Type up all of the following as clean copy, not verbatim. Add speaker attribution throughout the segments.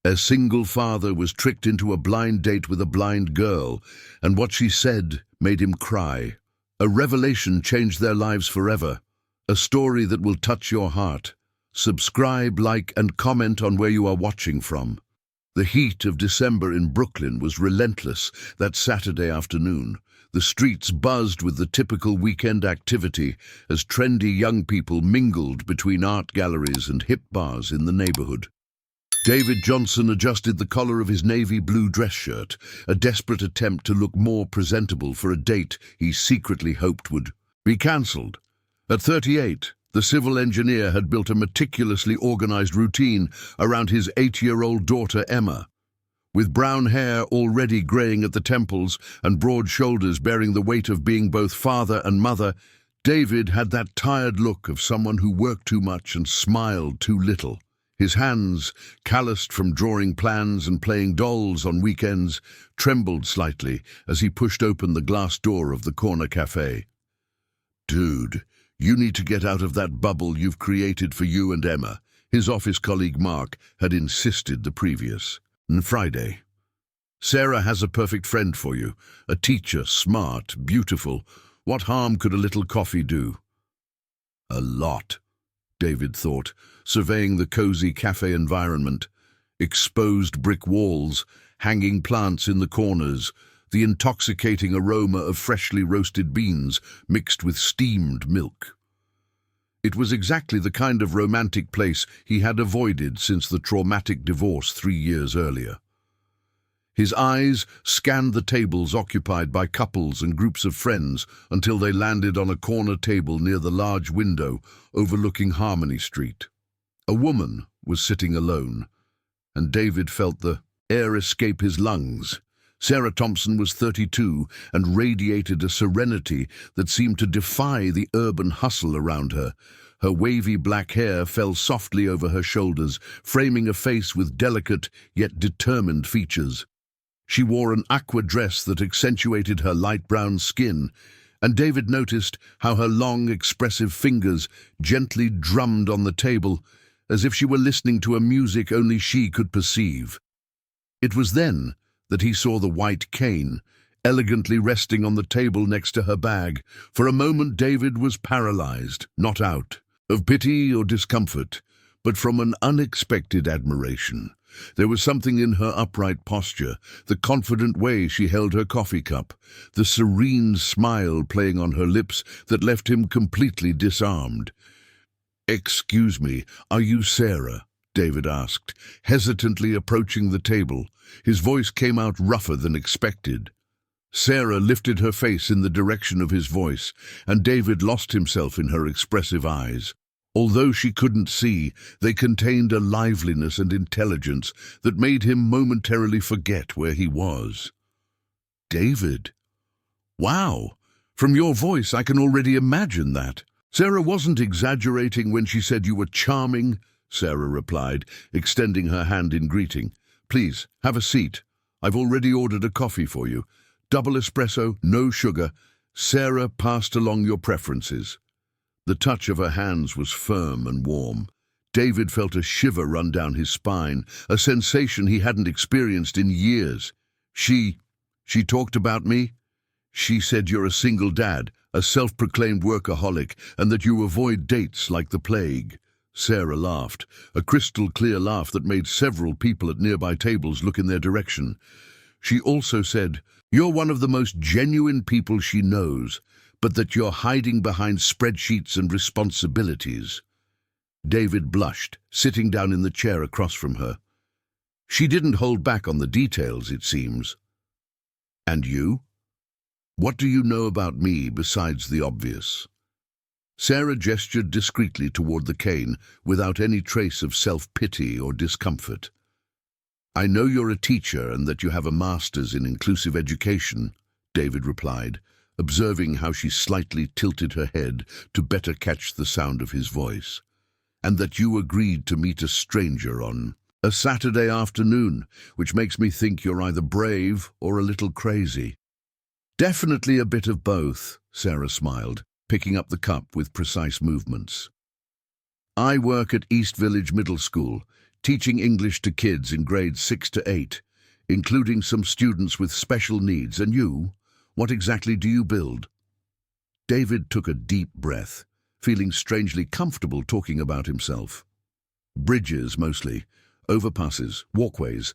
Speaker 1: A single father was tricked into a blind date with a blind girl, and what she said made him cry. A revelation changed their lives forever. A story that will touch your heart. Subscribe, like, and comment on where you are watching from. The heat of December in Brooklyn was relentless that Saturday afternoon. The streets buzzed with the typical weekend activity as trendy young people mingled between art galleries and hip bars in the neighborhood. David Johnson adjusted the collar of his navy blue dress shirt, a desperate attempt to look more presentable for a date he secretly hoped would be cancelled. At 38, the civil engineer had built a meticulously organized routine around his 8-year-old daughter Emma. With brown hair already graying at the temples and broad shoulders bearing the weight of being both father and mother, David had that tired look of someone who worked too much and smiled too little. His hands, calloused from drawing plans and playing dolls on weekends, trembled slightly as he pushed open the glass door of the corner cafe. "Dude, you need to get out of that bubble you've created for you and Emma," his office colleague Mark had insisted the previous Friday. "Sarah has a perfect friend for you, a teacher, smart, beautiful. What harm could a little coffee do?" "A lot," David thought, surveying the cozy cafe environment. Exposed brick walls, hanging plants in the corners, the intoxicating aroma of freshly roasted beans mixed with steamed milk. It was exactly the kind of romantic place he had avoided since the traumatic divorce 3 years earlier. His eyes scanned the tables occupied by couples and groups of friends until they landed on a corner table near the large window overlooking Harmony Street. A woman was sitting alone, and David felt the air escape his lungs. Sarah Thompson was 32 and radiated a serenity that seemed to defy the urban hustle around her. Her wavy black hair fell softly over her shoulders, framing a face with delicate yet determined features. She wore an aqua dress that accentuated her light brown skin, and David noticed how her long, expressive fingers gently drummed on the table, as if she were listening to a music only she could perceive. It was then that he saw the white cane, elegantly resting on the table next to her bag. For a moment David was paralyzed, not out of pity or discomfort, but from an unexpected admiration. There was something in her upright posture, the confident way she held her coffee cup, the serene smile playing on her lips that left him completely disarmed. "Excuse me, are you Sarah?" David asked, hesitantly approaching the table. His voice came out rougher than expected. Sarah lifted her face in the direction of his voice, and David lost himself in her expressive eyes. Although she couldn't see, they contained a liveliness and intelligence that made him momentarily forget where he was. "David? Wow! From your voice I can already imagine that." "Sarah wasn't exaggerating when she said you were charming," Sarah replied, extending her hand in greeting. "Please, have a seat. I've already ordered a coffee for you. Double espresso, no sugar." Sarah passed along your preferences. The touch of her hands was firm and warm. David felt a shiver run down his spine, a sensation he hadn't experienced in years. She talked about me? She said you're a single dad, a self-proclaimed workaholic, and that you avoid dates like the plague." Sarah laughed, a crystal-clear laugh that made several people at nearby tables look in their direction. She also said, "You're one of the most genuine people she knows, but that you're hiding behind spreadsheets and responsibilities." David blushed, sitting down in the chair across from her. She didn't hold back on the details, it seems. "And you? What do you know about me besides the obvious?" Sarah gestured discreetly toward the cane, without any trace of self-pity or discomfort. "I know you're a teacher and that you have a master's in inclusive education," David replied, observing how she slightly tilted her head to better catch the sound of his voice. "And that you agreed to meet a stranger on a Saturday afternoon, which makes me think you're either brave or a little crazy." "Definitely a bit of both," Sarah smiled, picking up the cup with precise movements. "I work at East Village Middle School, teaching English to kids in grades 6 to 8, including some students with special needs. And you, what exactly do you build? David took a deep breath, feeling strangely comfortable talking about himself. Bridges, mostly. Overpasses, walkways.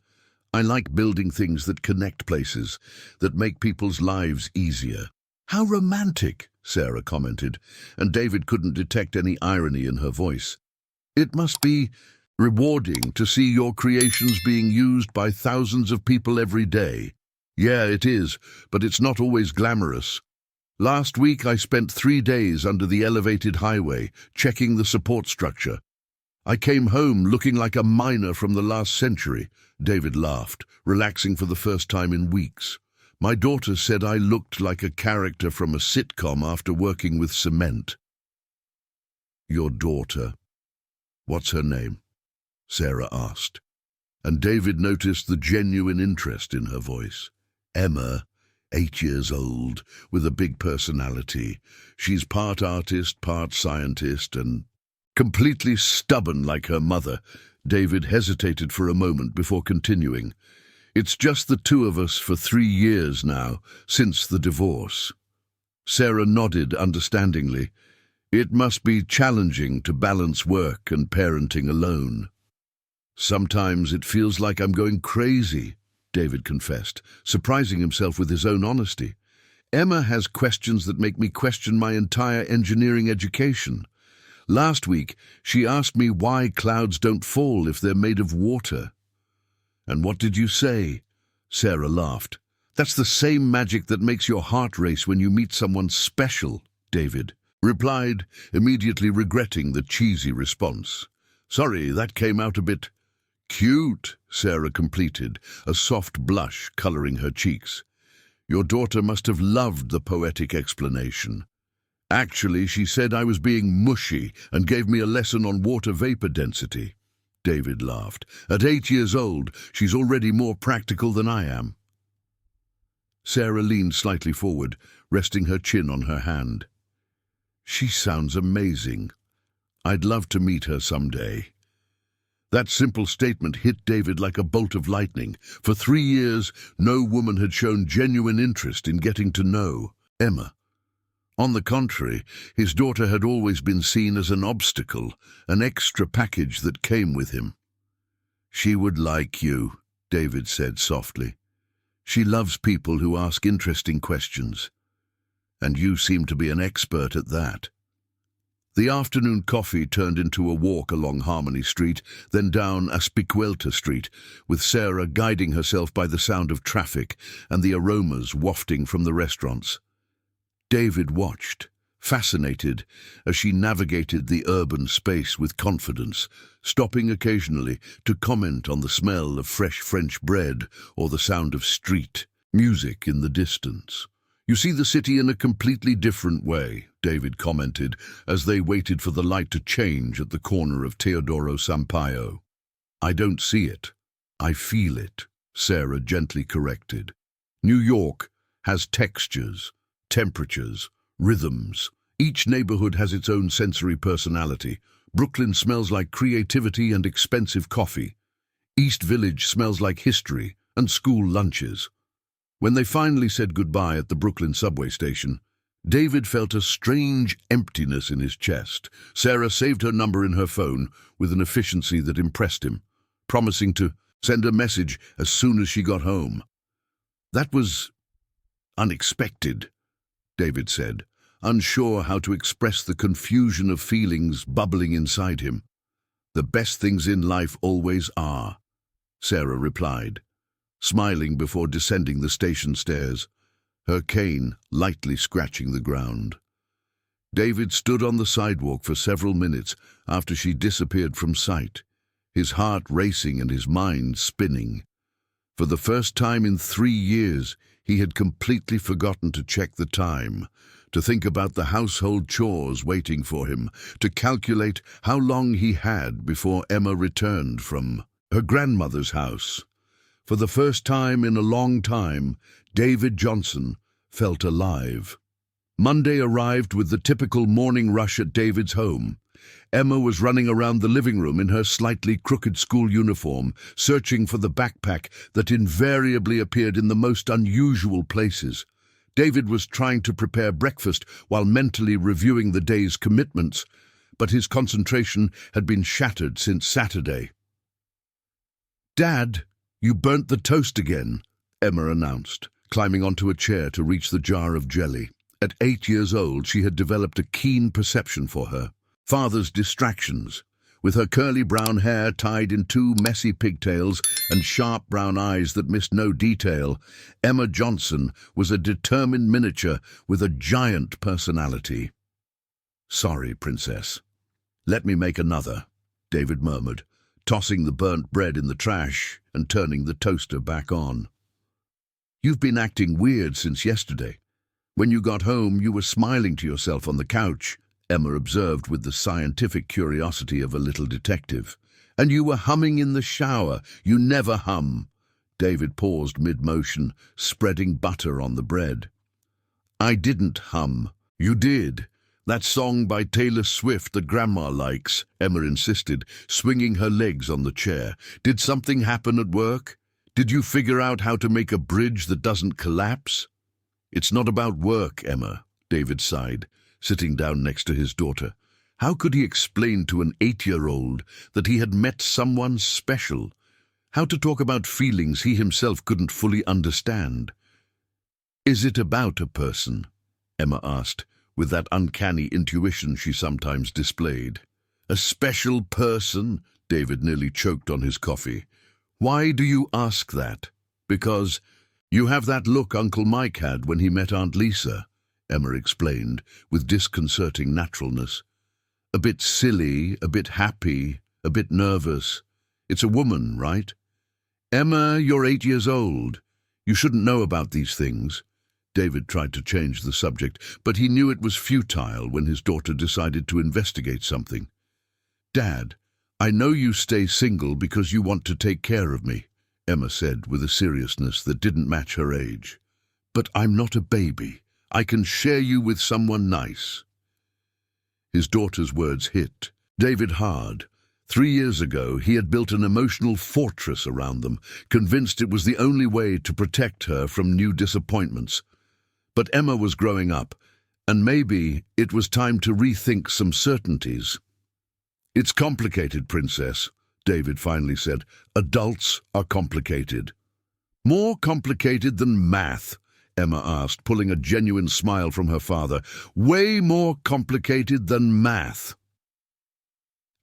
Speaker 1: I like building things that connect places, that make people's lives easier. How romantic, Sarah commented, and David couldn't detect any irony in her voice. It must be rewarding to see your creations being used by thousands of people every day. Yeah, it is, but it's not always glamorous. Last week I spent 3 days under the elevated highway, checking the support structure. I came home looking like a miner from the last century. David laughed, relaxing for the first time in weeks. My daughter said I looked like a character from a sitcom after working with cement. Your daughter? What's her name? Sarah asked, and David noticed the genuine interest in her voice. Emma, 8 years old, with a big personality. She's part artist, part scientist, and completely stubborn like her mother. David hesitated for a moment before continuing. It's just the two of us for 3 years now, since the divorce. Sarah nodded understandingly. It must be challenging to balance work and parenting alone. Sometimes it feels like I'm going crazy, David confessed, surprising himself with his own honesty. Emma has questions that make me question my entire engineering education. Last week, she asked me why clouds don't fall if they're made of water. And what did you say? Sarah laughed. That's the same magic that makes your heart race when you meet someone special, David replied, immediately regretting the cheesy response. Sorry, that came out a bit cute, Sarah completed, a soft blush coloring her cheeks. Your daughter must have loved the poetic explanation. Actually, she said I was being mushy and gave me a lesson on water vapor density. David laughed. At 8 years old, she's already more practical than I am. Sarah leaned slightly forward, resting her chin on her hand. She sounds amazing. I'd love to meet her someday. That simple statement hit David like a bolt of lightning. For 3 years, no woman had shown genuine interest in getting to know Emma. On the contrary, his daughter had always been seen as an obstacle, an extra package that came with him. She would like you, David said softly. She loves people who ask interesting questions. And you seem to be an expert at that. The afternoon coffee turned into a walk along Harmony Street, then down Aspicuelta Street, with Sarah guiding herself by the sound of traffic and the aromas wafting from the restaurants. David watched, fascinated, as she navigated the urban space with confidence, stopping occasionally to comment on the smell of fresh French bread or the sound of street music in the distance. You see the city in a completely different way, David commented, as they waited for the light to change at the corner of Teodoro Sampaio. I don't see it. I feel it, Sarah gently corrected. New York has textures, temperatures, rhythms. Each neighborhood has its own sensory personality. Brooklyn smells like creativity and expensive coffee. East Village smells like history and school lunches. When they finally said goodbye at the Brooklyn subway station, David felt a strange emptiness in his chest. Sarah saved her number in her phone with an efficiency that impressed him, promising to send a message as soon as she got home. That was unexpected, David said, unsure how to express the confusion of feelings bubbling inside him. The best things in life always are, Sarah replied, smiling before descending the station stairs, her cane lightly scratching the ground. David stood on the sidewalk for several minutes after she disappeared from sight, his heart racing and his mind spinning. For the first time in 3 years, he had completely forgotten to check the time, to think about the household chores waiting for him, to calculate how long he had before Emma returned from her grandmother's house. For the first time in a long time, David Johnson felt alive. Monday arrived with the typical morning rush at David's home. Emma was running around the living room in her slightly crooked school uniform, searching for the backpack that invariably appeared in the most unusual places. David was trying to prepare breakfast while mentally reviewing the day's commitments, but his concentration had been shattered since Saturday. "Dad, you burnt the toast again," Emma announced, climbing onto a chair to reach the jar of jelly. At 8 years old, she had developed a keen perception for her father's distractions. With her curly brown hair tied in 2 messy pigtails and sharp brown eyes that missed no detail, Emma Johnson was a determined miniature with a giant personality. "Sorry, Princess. Let me make another," David murmured, tossing the burnt bread in the trash and turning the toaster back on. "You've been acting weird since yesterday. When you got home, you were smiling to yourself on the couch," Emma observed with the scientific curiosity of a little detective. "And you were humming in the shower. You never hum." David paused mid-motion, spreading butter on the bread. "I didn't hum. You did. That song by Taylor Swift that Grandma likes," Emma insisted, swinging her legs on the chair. "Did something happen at work? Did you figure out how to make a bridge that doesn't collapse?" "It's not about work, Emma," David sighed, sitting down next to his daughter. How could he explain to an 8-year-old that he had met someone special? How to talk about feelings he himself couldn't fully understand? "Is it about a person?" Emma asked, with that uncanny intuition she sometimes displayed. "A special person?" David nearly choked on his coffee. "Why do you ask that?" "Because you have that look Uncle Mike had when he met Aunt Lisa," Emma explained, with disconcerting naturalness. "A bit silly, a bit happy, a bit nervous. It's a woman, right?" "Emma, you're 8 years old. You shouldn't know about these things." David tried to change the subject, but he knew it was futile when his daughter decided to investigate something. "Dad, I know you stay single because you want to take care of me," Emma said with a seriousness that didn't match her age. "But I'm not a baby. I can share you with someone nice." His daughter's words hit David hard. 3 years ago, he had built an emotional fortress around them, convinced it was the only way to protect her from new disappointments. But Emma was growing up, and maybe it was time to rethink some certainties. "It's complicated, Princess," David finally said. "Adults are complicated." "More complicated than math?" Emma asked, pulling a genuine smile from her father. "Way more complicated than math."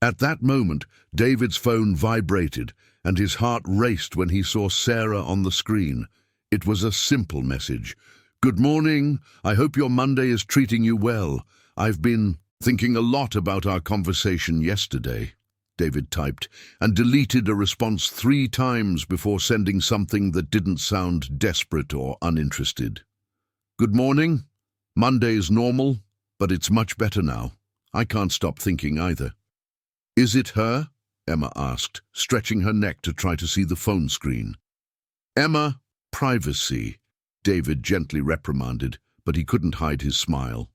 Speaker 1: At that moment, David's phone vibrated, and his heart raced when he saw Sarah on the screen. It was a simple message. "Good morning. I hope your Monday is treating you well. I've been thinking a lot about our conversation yesterday," David typed, and deleted a response 3 times before sending something that didn't sound desperate or uninterested. "Good morning. Monday's normal, but it's much better now. I can't stop thinking either." "Is it her?" Emma asked, stretching her neck to try to see the phone screen. "Emma, privacy," David gently reprimanded, but he couldn't hide his smile.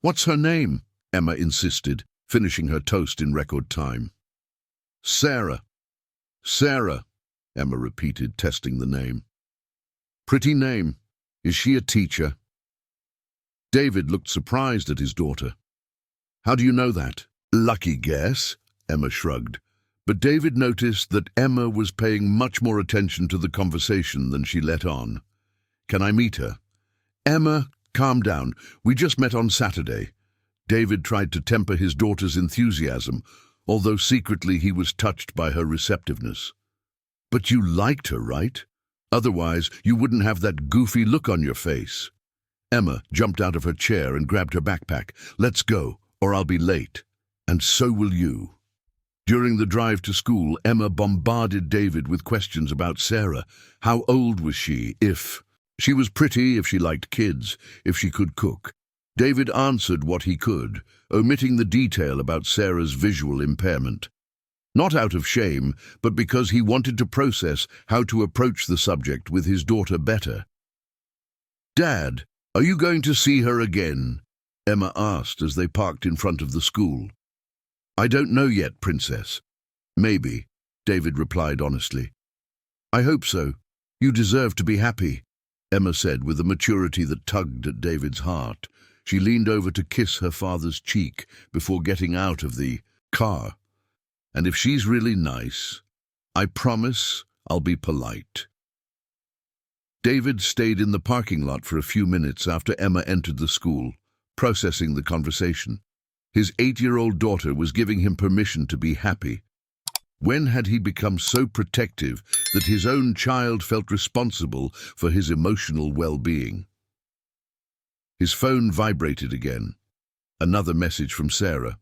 Speaker 1: "What's her name?" Emma insisted, finishing her toast in record time. "Sarah." "Sarah," Emma repeated, testing the name. "Pretty name. Is she a teacher?" David looked surprised at his daughter. "How do you know that?" "Lucky guess," Emma shrugged. But David noticed that Emma was paying much more attention to the conversation than she let on. "Can I meet her?" "Emma, calm down. We just met on Saturday." David tried to temper his daughter's enthusiasm, although secretly he was touched by her receptiveness. "But you liked her, right? Otherwise, you wouldn't have that goofy look on your face." Emma jumped out of her chair and grabbed her backpack. "Let's go, or I'll be late. And so will you." During the drive to school, Emma bombarded David with questions about Sarah. How old was she? If she was pretty, if she liked kids, if she could cook. David answered what he could, omitting the detail about Sarah's visual impairment. Not out of shame, but because he wanted to process how to approach the subject with his daughter better. "Dad, are you going to see her again?" Emma asked as they parked in front of the school. I don't know yet, Princess. Maybe, David replied honestly. I hope so. You deserve to be happy, Emma said with a maturity that tugged at David's heart. She leaned over to kiss her father's cheek before getting out of the car. And if she's really nice, I promise I'll be polite. David stayed in the parking lot for a few minutes after Emma entered the school, processing the conversation. His 8-year-old daughter was giving him permission to be happy. When had he become so protective that his own child felt responsible for his emotional well-being? His phone vibrated again. Another message from Sarah.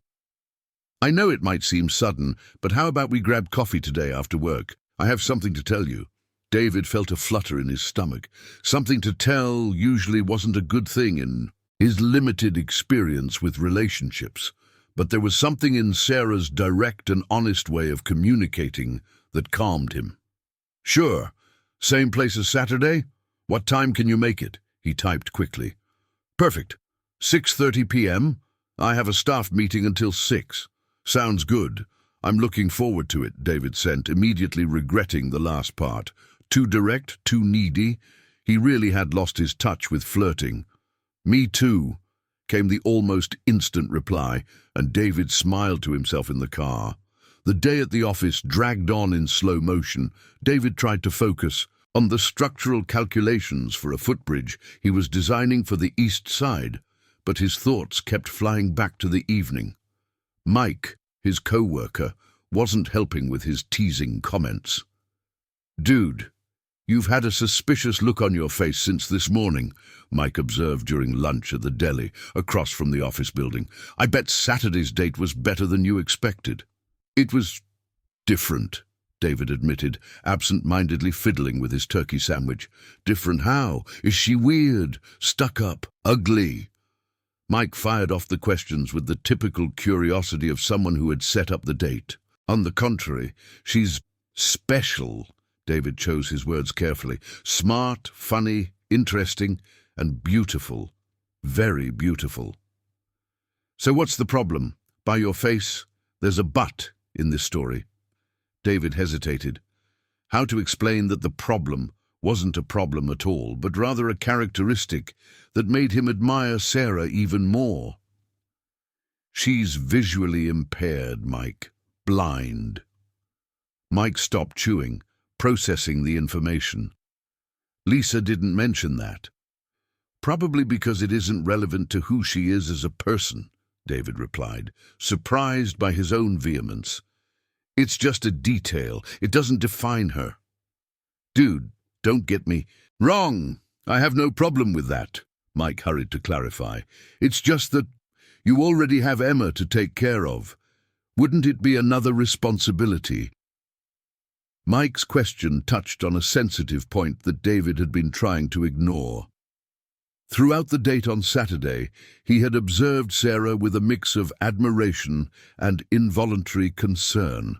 Speaker 1: I know it might seem sudden, but how about we grab coffee today after work? I have something to tell you. David felt a flutter in his stomach. Something to tell usually wasn't a good thing in his limited experience with relationships. But there was something in Sarah's direct and honest way of communicating that calmed him. Sure. Same place as Saturday? What time can you make it? He typed quickly. Perfect. 6:30 p.m. I have a staff meeting until 6. Sounds good. I'm looking forward to it, David sent, immediately regretting the last part. Too direct, too needy. He really had lost his touch with flirting. Me too, came the almost instant reply, and David smiled to himself in the car. The day at the office dragged on in slow motion. David tried to focus on the structural calculations for a footbridge he was designing for the East Side, but his thoughts kept flying back to the evening. Mike, his co-worker, wasn't helping with his teasing comments. Dude, you've had a suspicious look on your face since this morning, Mike observed during lunch at the deli across from the office building. I bet Saturday's date was better than you expected. It was different, David admitted, absent-mindedly fiddling with his turkey sandwich. Different how? Is she weird, stuck up, ugly? Mike fired off the questions with the typical curiosity of someone who had set up the date. On the contrary, she's special. David chose his words carefully. Smart, funny, interesting, and beautiful. Very beautiful. So what's the problem? By your face, there's a but in this story. David hesitated. How to explain that the problem wasn't a problem at all, but rather a characteristic that made him admire Sarah even more. She's visually impaired, Mike. Blind. Mike stopped chewing, processing the information. Lisa didn't mention that. Probably because it isn't relevant to who she is as a person, David replied, surprised by his own vehemence. It's just a detail. It doesn't define her. Dude, don't get me wrong. I have no problem with that, Mike hurried to clarify. It's just that you already have Emma to take care of. Wouldn't it be another responsibility? Mike's question touched on a sensitive point that David had been trying to ignore. Throughout the date on Saturday, he had observed Sarah with a mix of admiration and involuntary concern.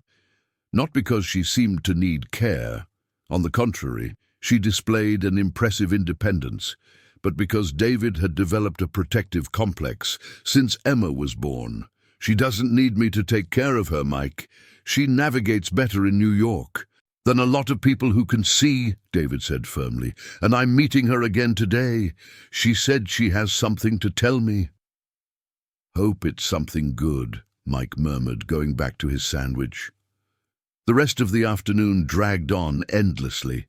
Speaker 1: Not because she seemed to need care. On the contrary, she displayed an impressive independence, but because David had developed a protective complex since Emma was born. She doesn't need me to take care of her, Mike. She navigates better in New York than a lot of people who can see, David said firmly, and I'm meeting her again today. She said she has something to tell me. Hope it's something good, Mike murmured, going back to his sandwich. The rest of the afternoon dragged on endlessly.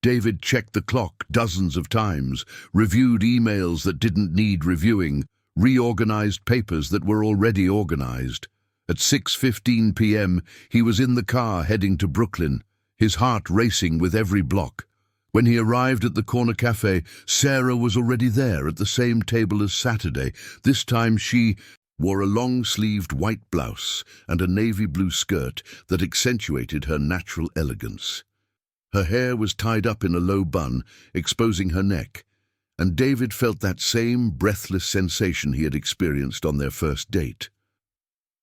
Speaker 1: David checked the clock dozens of times, reviewed emails that didn't need reviewing, reorganized papers that were already organized. At 6:15 p.m., he was in the car heading to Brooklyn, his heart racing with every block. When he arrived at the corner cafe, Sarah was already there at the same table as Saturday. This time she wore a long-sleeved white blouse and a navy blue skirt that accentuated her natural elegance. Her hair was tied up in a low bun, exposing her neck, and David felt that same breathless sensation he had experienced on their first date.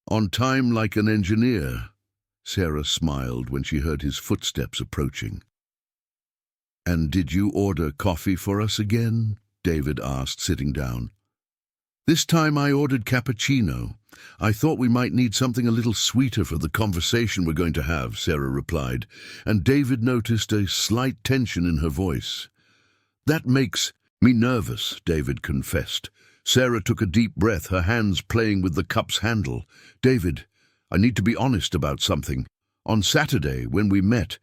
Speaker 1: On time like an engineer, Sarah smiled when she heard his footsteps approaching. And did you order coffee for us again? David asked, sitting down. This time I ordered cappuccino. I thought we might need something a little sweeter for the conversation we're going to have, Sarah replied, and David noticed a slight tension in her voice. That makes me nervous, David confessed. Sarah took a deep breath, her hands playing with the cup's handle. David, I need to be honest about something. On Saturday, when we met,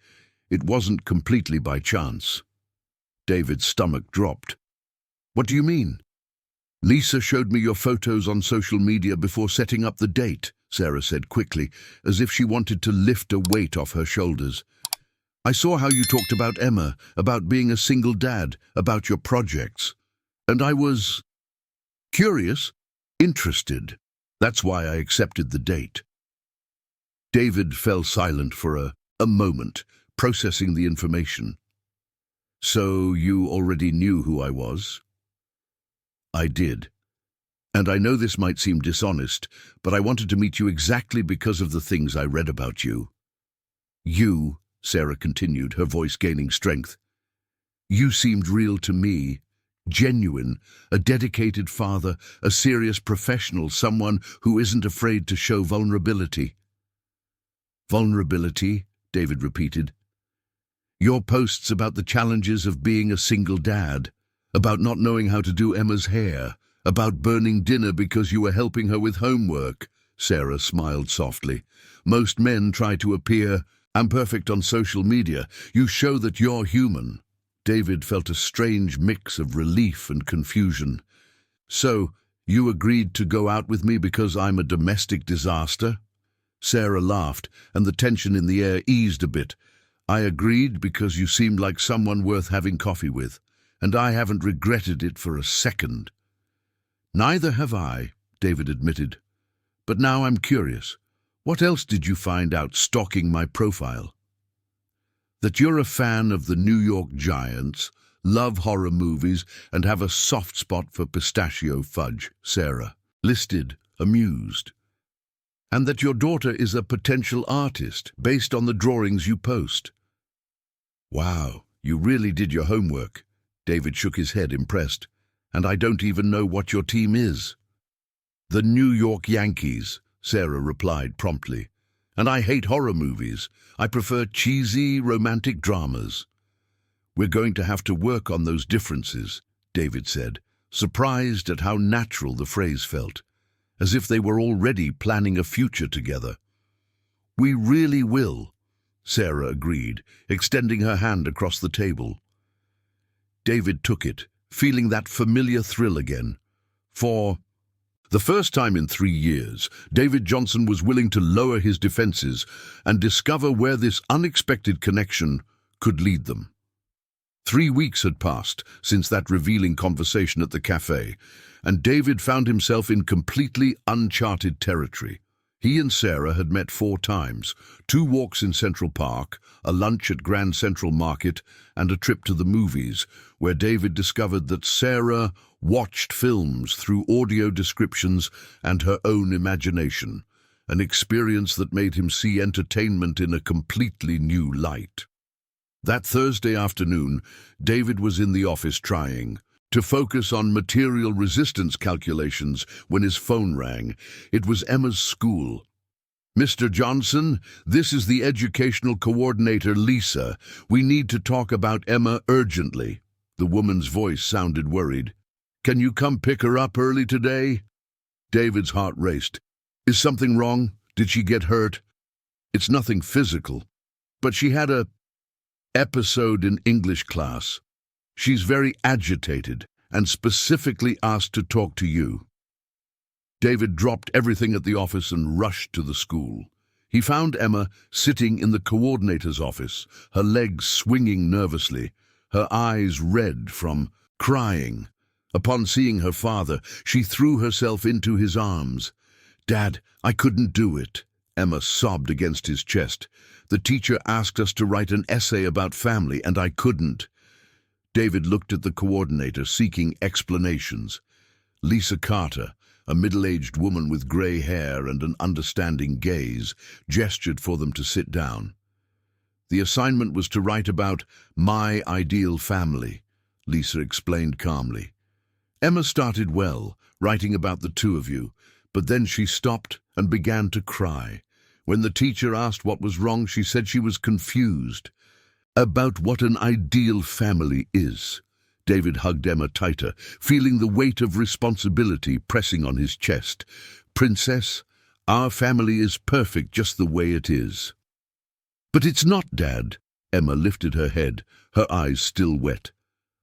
Speaker 1: it wasn't completely by chance. David's stomach dropped. What do you mean? Lisa showed me your photos on social media before setting up the date, Sarah said quickly, as if she wanted to lift a weight off her shoulders. I saw how you talked about Emma, about being a single dad, about your projects. And I was curious, interested. That's why I accepted the date. David fell silent for a moment, processing the information. So you already knew who I was? I did. And I know this might seem dishonest, but I wanted to meet you exactly because of the things I read about you. You, Sarah continued, her voice gaining strength. You seemed real to me, genuine, a dedicated father, a serious professional, someone who isn't afraid to show vulnerability. Vulnerability, David repeated. Your posts about the challenges of being a single dad, about not knowing how to do Emma's hair, about burning dinner because you were helping her with homework. Sarah smiled softly. Most men try to appear imperfect on social media. You show that you're human. David felt a strange mix of relief and confusion. So, you agreed to go out with me because I'm a domestic disaster? Sarah laughed, and the tension in the air eased a bit. I agreed because you seemed like someone worth having coffee with, and I haven't regretted it for a second. Neither have I, David admitted. But now I'm curious. What else did you find out stalking my profile? That you're a fan of the New York Giants, love horror movies, and have a soft spot for pistachio fudge, Sarah listed, amused. And that your daughter is a potential artist based on the drawings you post. Wow, you really did your homework. David shook his head, impressed. And I don't even know what your team is. The New York Yankees, Sarah replied promptly. And I hate horror movies. I prefer cheesy, romantic dramas. We're going to have to work on those differences, David said, surprised at how natural the phrase felt, as if they were already planning a future together. We really will, Sarah agreed, extending her hand across the table. David took it, feeling that familiar thrill again. For the first time in 3 years, David Johnson was willing to lower his defenses and discover where this unexpected connection could lead them. 3 weeks had passed since that revealing conversation at the cafe, and David found himself in completely uncharted territory. He and Sarah had met 4 times, 2 walks in Central Park, a lunch at Grand Central Market, and a trip to the movies, where David discovered that Sarah watched films through audio descriptions and her own imagination, an experience that made him see entertainment in a completely new light. That Thursday afternoon, David was in the office trying to focus on material resistance calculations when his phone rang. It was Emma's school. Mr. Johnson, this is the educational coordinator, Lisa. We need to talk about Emma urgently. The woman's voice sounded worried. Can you come pick her up early today? David's heart raced. Is something wrong? Did she get hurt? It's nothing physical, but she had a episode in English class. She's very agitated and specifically asked to talk to you. David dropped everything at the office and rushed to the school. He found Emma sitting in the coordinator's office, her legs swinging nervously, her eyes red from crying. Upon seeing her father, she threw herself into his arms. Dad, I couldn't do it, Emma sobbed against his chest. The teacher asked us to write an essay about family, and I couldn't. David looked at the coordinator, seeking explanations. Lisa Carter, a middle-aged woman with gray hair and an understanding gaze, gestured for them to sit down. The assignment was to write about my ideal family, Lisa explained calmly. Emma started well, writing about the two of you. But then she stopped and began to cry. When the teacher asked what was wrong, she said she was confused about what an ideal family is. David hugged Emma tighter, feeling the weight of responsibility pressing on his chest. Princess, our family is perfect just the way it is. But it's not, Dad. Emma lifted her head, her eyes still wet.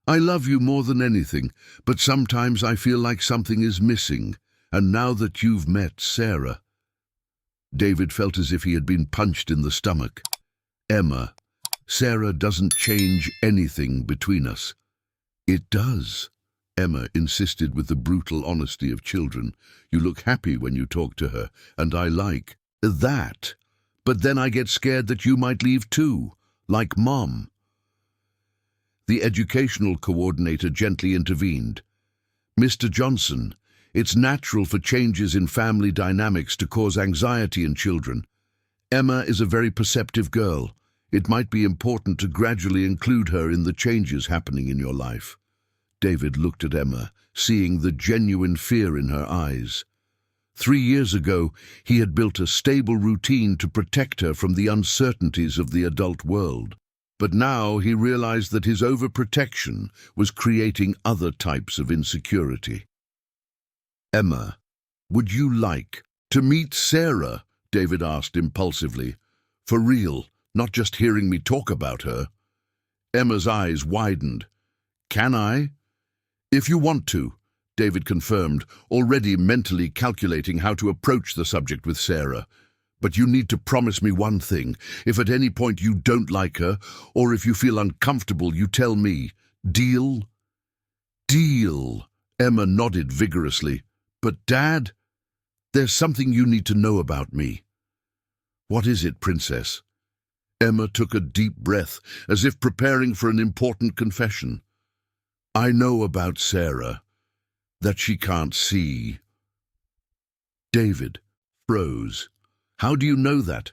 Speaker 1: I love you more than anything, but sometimes I feel like something is missing, and now that you've met Sarah. David felt as if he had been punched in the stomach. Emma, Sarah doesn't change anything between us. It does, Emma insisted with the brutal honesty of children. You look happy when you talk to her, and I like that. But then I get scared that you might leave too, like Mom. The educational coordinator gently intervened. Mr. Johnson, it's natural for changes in family dynamics to cause anxiety in children. Emma is a very perceptive girl. It might be important to gradually include her in the changes happening in your life. David looked at Emma, seeing the genuine fear in her eyes. 3 years ago, he had built a stable routine to protect her from the uncertainties of the adult world. But now he realized that his overprotection was creating other types of insecurity. Emma, would you like to meet Sarah? David asked impulsively. For real, not just hearing me talk about her. Emma's eyes widened. Can I? If you want to, David confirmed, already mentally calculating how to approach the subject with Sarah. But you need to promise me one thing. If at any point you don't like her, or if you feel uncomfortable, you tell me. Deal? Deal, Emma nodded vigorously. But Dad, there's something you need to know about me. What is it, Princess? Emma took a deep breath, as if preparing for an important confession. I know about Sarah, that she can't see. David froze. How do you know that?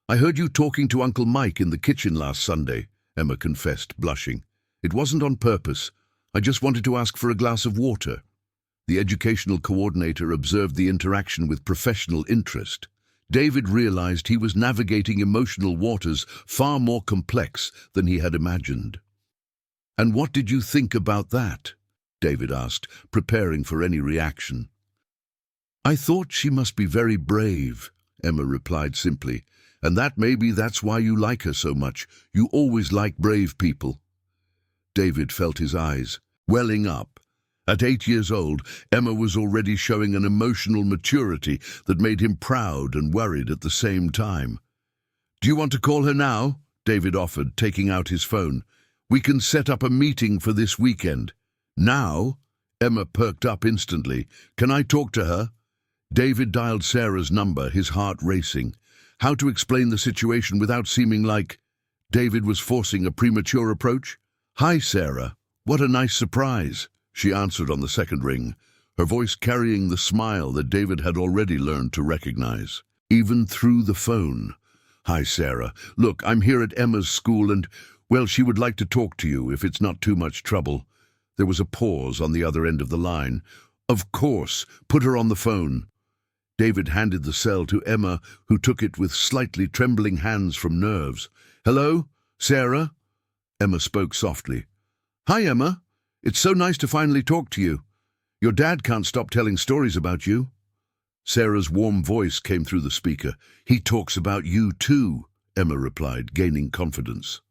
Speaker 1: I heard you talking to Uncle Mike in the kitchen last Sunday, Emma confessed, blushing. It wasn't on purpose. I just wanted to ask for a glass of water. The educational coordinator observed the interaction with professional interest. David realized he was navigating emotional waters far more complex than he had imagined. And what did you think about that? David asked, preparing for any reaction. I thought she must be very brave, Emma replied simply, and that's why you like her so much. You always like brave people. David felt his eyes welling up. At 8 years old, Emma was already showing an emotional maturity that made him proud and worried at the same time. Do you want to call her now? David offered, taking out his phone. We can set up a meeting for this weekend. Now? Emma perked up instantly. Can I talk to her? David dialed Sarah's number, his heart racing. How to explain the situation without seeming like David was forcing a premature approach? Hi, Sarah. What a nice surprise. She answered on the second ring, her voice carrying the smile that David had already learned to recognize, even through the phone. Hi, Sarah. Look, I'm here at Emma's school and, well, she would like to talk to you if it's not too much trouble. There was a pause on the other end of the line. Of course, put her on the phone. David handed the cell to Emma, who took it with slightly trembling hands from nerves. Hello, Sarah? Emma spoke softly. Hi, Emma. It's so nice to finally talk to you. Your dad can't stop telling stories about you. Sarah's warm voice came through the speaker. He talks about you too, Emma replied, gaining confidence.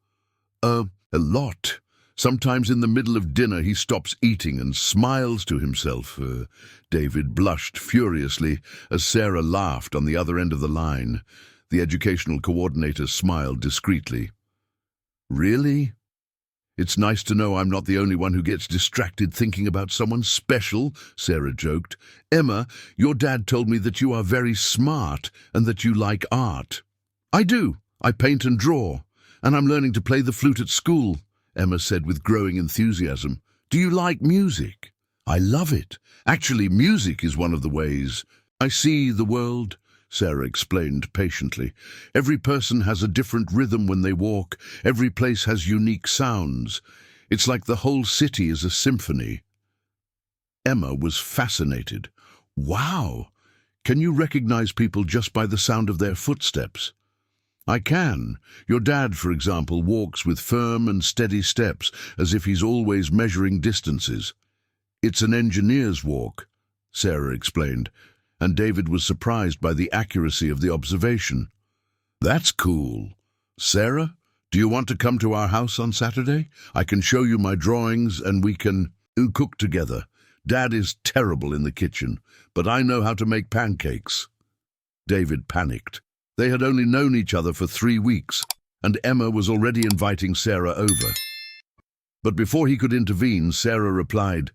Speaker 1: A lot. Sometimes in the middle of dinner he stops eating and smiles to himself. David blushed furiously as Sarah laughed on the other end of the line. The educational coordinator smiled discreetly. Really? It's nice to know I'm not the only one who gets distracted thinking about someone special, Sarah joked. Emma, your dad told me that you are very smart and that you like art. I do. I paint and draw. And I'm learning to play the flute at school, Emma said with growing enthusiasm. Do you like music? I love it. Actually, music is one of the ways I see the world, Sarah explained patiently. Every person has a different rhythm when they walk. Every place has unique sounds. It's like the whole city is a symphony. Emma was fascinated. Wow! Can you recognize people just by the sound of their footsteps? I can. Your dad, for example, walks with firm and steady steps, as if he's always measuring distances. It's an engineer's walk, Sarah explained, and David was surprised by the accuracy of the observation. That's cool. Sarah, do you want to come to our house on Saturday? I can show you my drawings and we can cook together. Dad is terrible in the kitchen, but I know how to make pancakes. David panicked. They had only known each other for 3 weeks, and Emma was already inviting Sarah over. But before he could intervene, Sarah replied,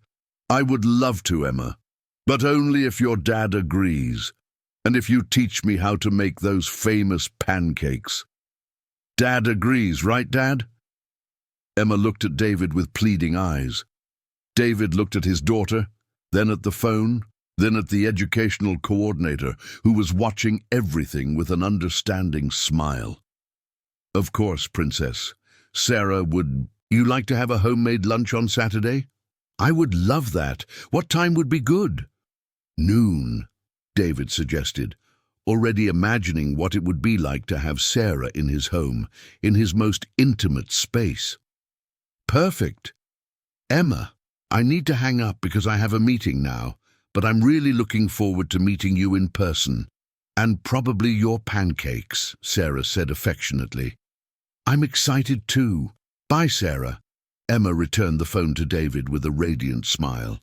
Speaker 1: I would love to, Emma, but only if your dad agrees, and if you teach me how to make those famous pancakes. Dad agrees, right, Dad? Emma looked at David with pleading eyes. David looked at his daughter, then at the phone, then at the educational coordinator, who was watching everything with an understanding smile. Of course, Princess. Sarah, would you like to have a homemade lunch on Saturday? I would love that. What time would be good? Noon, David suggested, already imagining what it would be like to have Sarah in his home, in his most intimate space. Perfect. Emma, I need to hang up because I have a meeting now, but I'm really looking forward to meeting you in person. And probably your pancakes, Sarah said affectionately. I'm excited too. Bye, Sarah. Emma returned the phone to David with a radiant smile.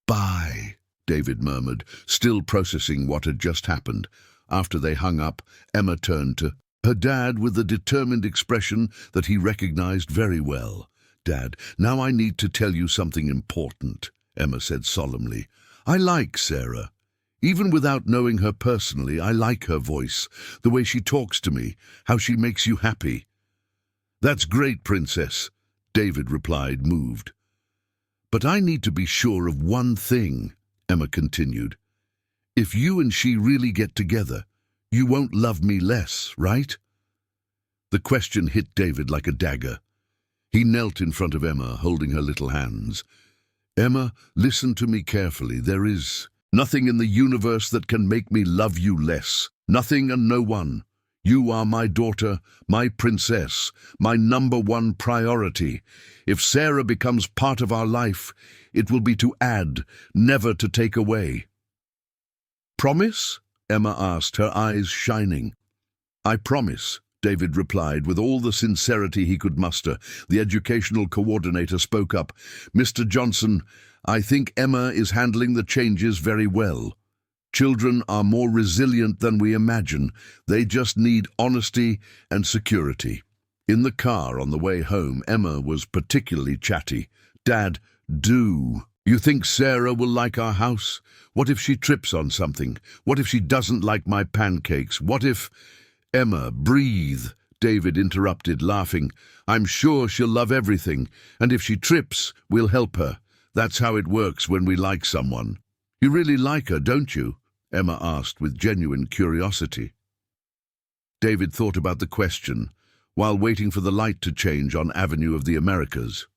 Speaker 1: Bye, David murmured, still processing what had just happened. After they hung up, Emma turned to her dad with a determined expression that he recognized very well. Dad, now I need to tell you something important, Emma said solemnly. I like Sarah. Even without knowing her personally, I like her voice, the way she talks to me, how she makes you happy. That's great, Princess, David replied, moved. But I need to be sure of one thing, Emma continued. If you and she really get together, you won't love me less, right? The question hit David like a dagger. He knelt in front of Emma, holding her little hands. Emma, listen to me carefully. There is nothing in the universe that can make me love you less. Nothing and no one. You are my daughter, my princess, my #1 priority. If Sarah becomes part of our life, it will be to add, never to take away. Promise? Emma asked, her eyes shining. I promise, David replied with all the sincerity he could muster. The educational coordinator spoke up. Mr. Johnson, I think Emma is handling the changes very well. Children are more resilient than we imagine. They just need honesty and security. In the car on the way home, Emma was particularly chatty. Dad, do you think Sarah will like our house? What if she trips on something? What if she doesn't like my pancakes? What if... Emma, breathe, David interrupted, laughing. I'm sure she'll love everything, and if she trips, we'll help her. That's how it works when we like someone. You really like her, don't you? Emma asked with genuine curiosity. David thought about the question while waiting for the light to change on Avenue of the Americas.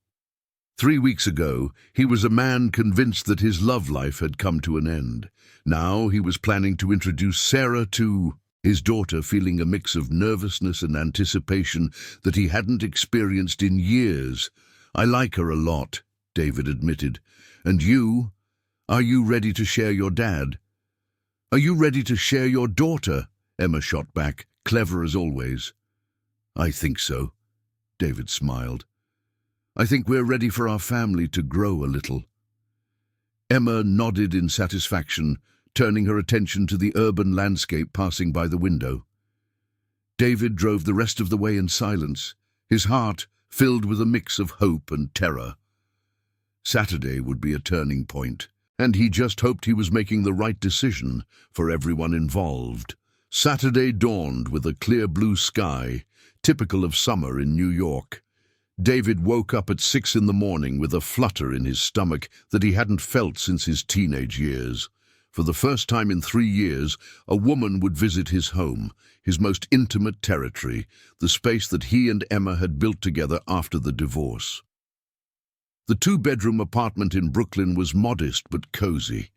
Speaker 1: 3 weeks ago, he was a man convinced that his love life had come to an end. Now he was planning to introduce Sarah to his daughter, feeling a mix of nervousness and anticipation that he hadn't experienced in years. I like her a lot, David admitted. And you? Are you ready to share your dad? Are you ready to share your daughter? Emma shot back, clever as always. I think so, David smiled. I think we're ready for our family to grow a little. Emma nodded in satisfaction, turning her attention to the urban landscape passing by the window. David drove the rest of the way in silence, his heart filled with a mix of hope and terror. Saturday would be a turning point, and he just hoped he was making the right decision for everyone involved. Saturday dawned with a clear blue sky, typical of summer in New York. David woke up at 6 in the morning with a flutter in his stomach that he hadn't felt since his teenage years. For the first time in 3 years, a woman would visit his home, his most intimate territory, the space that he and Emma had built together after the divorce. The two-bedroom apartment in Brooklyn was modest but cozy.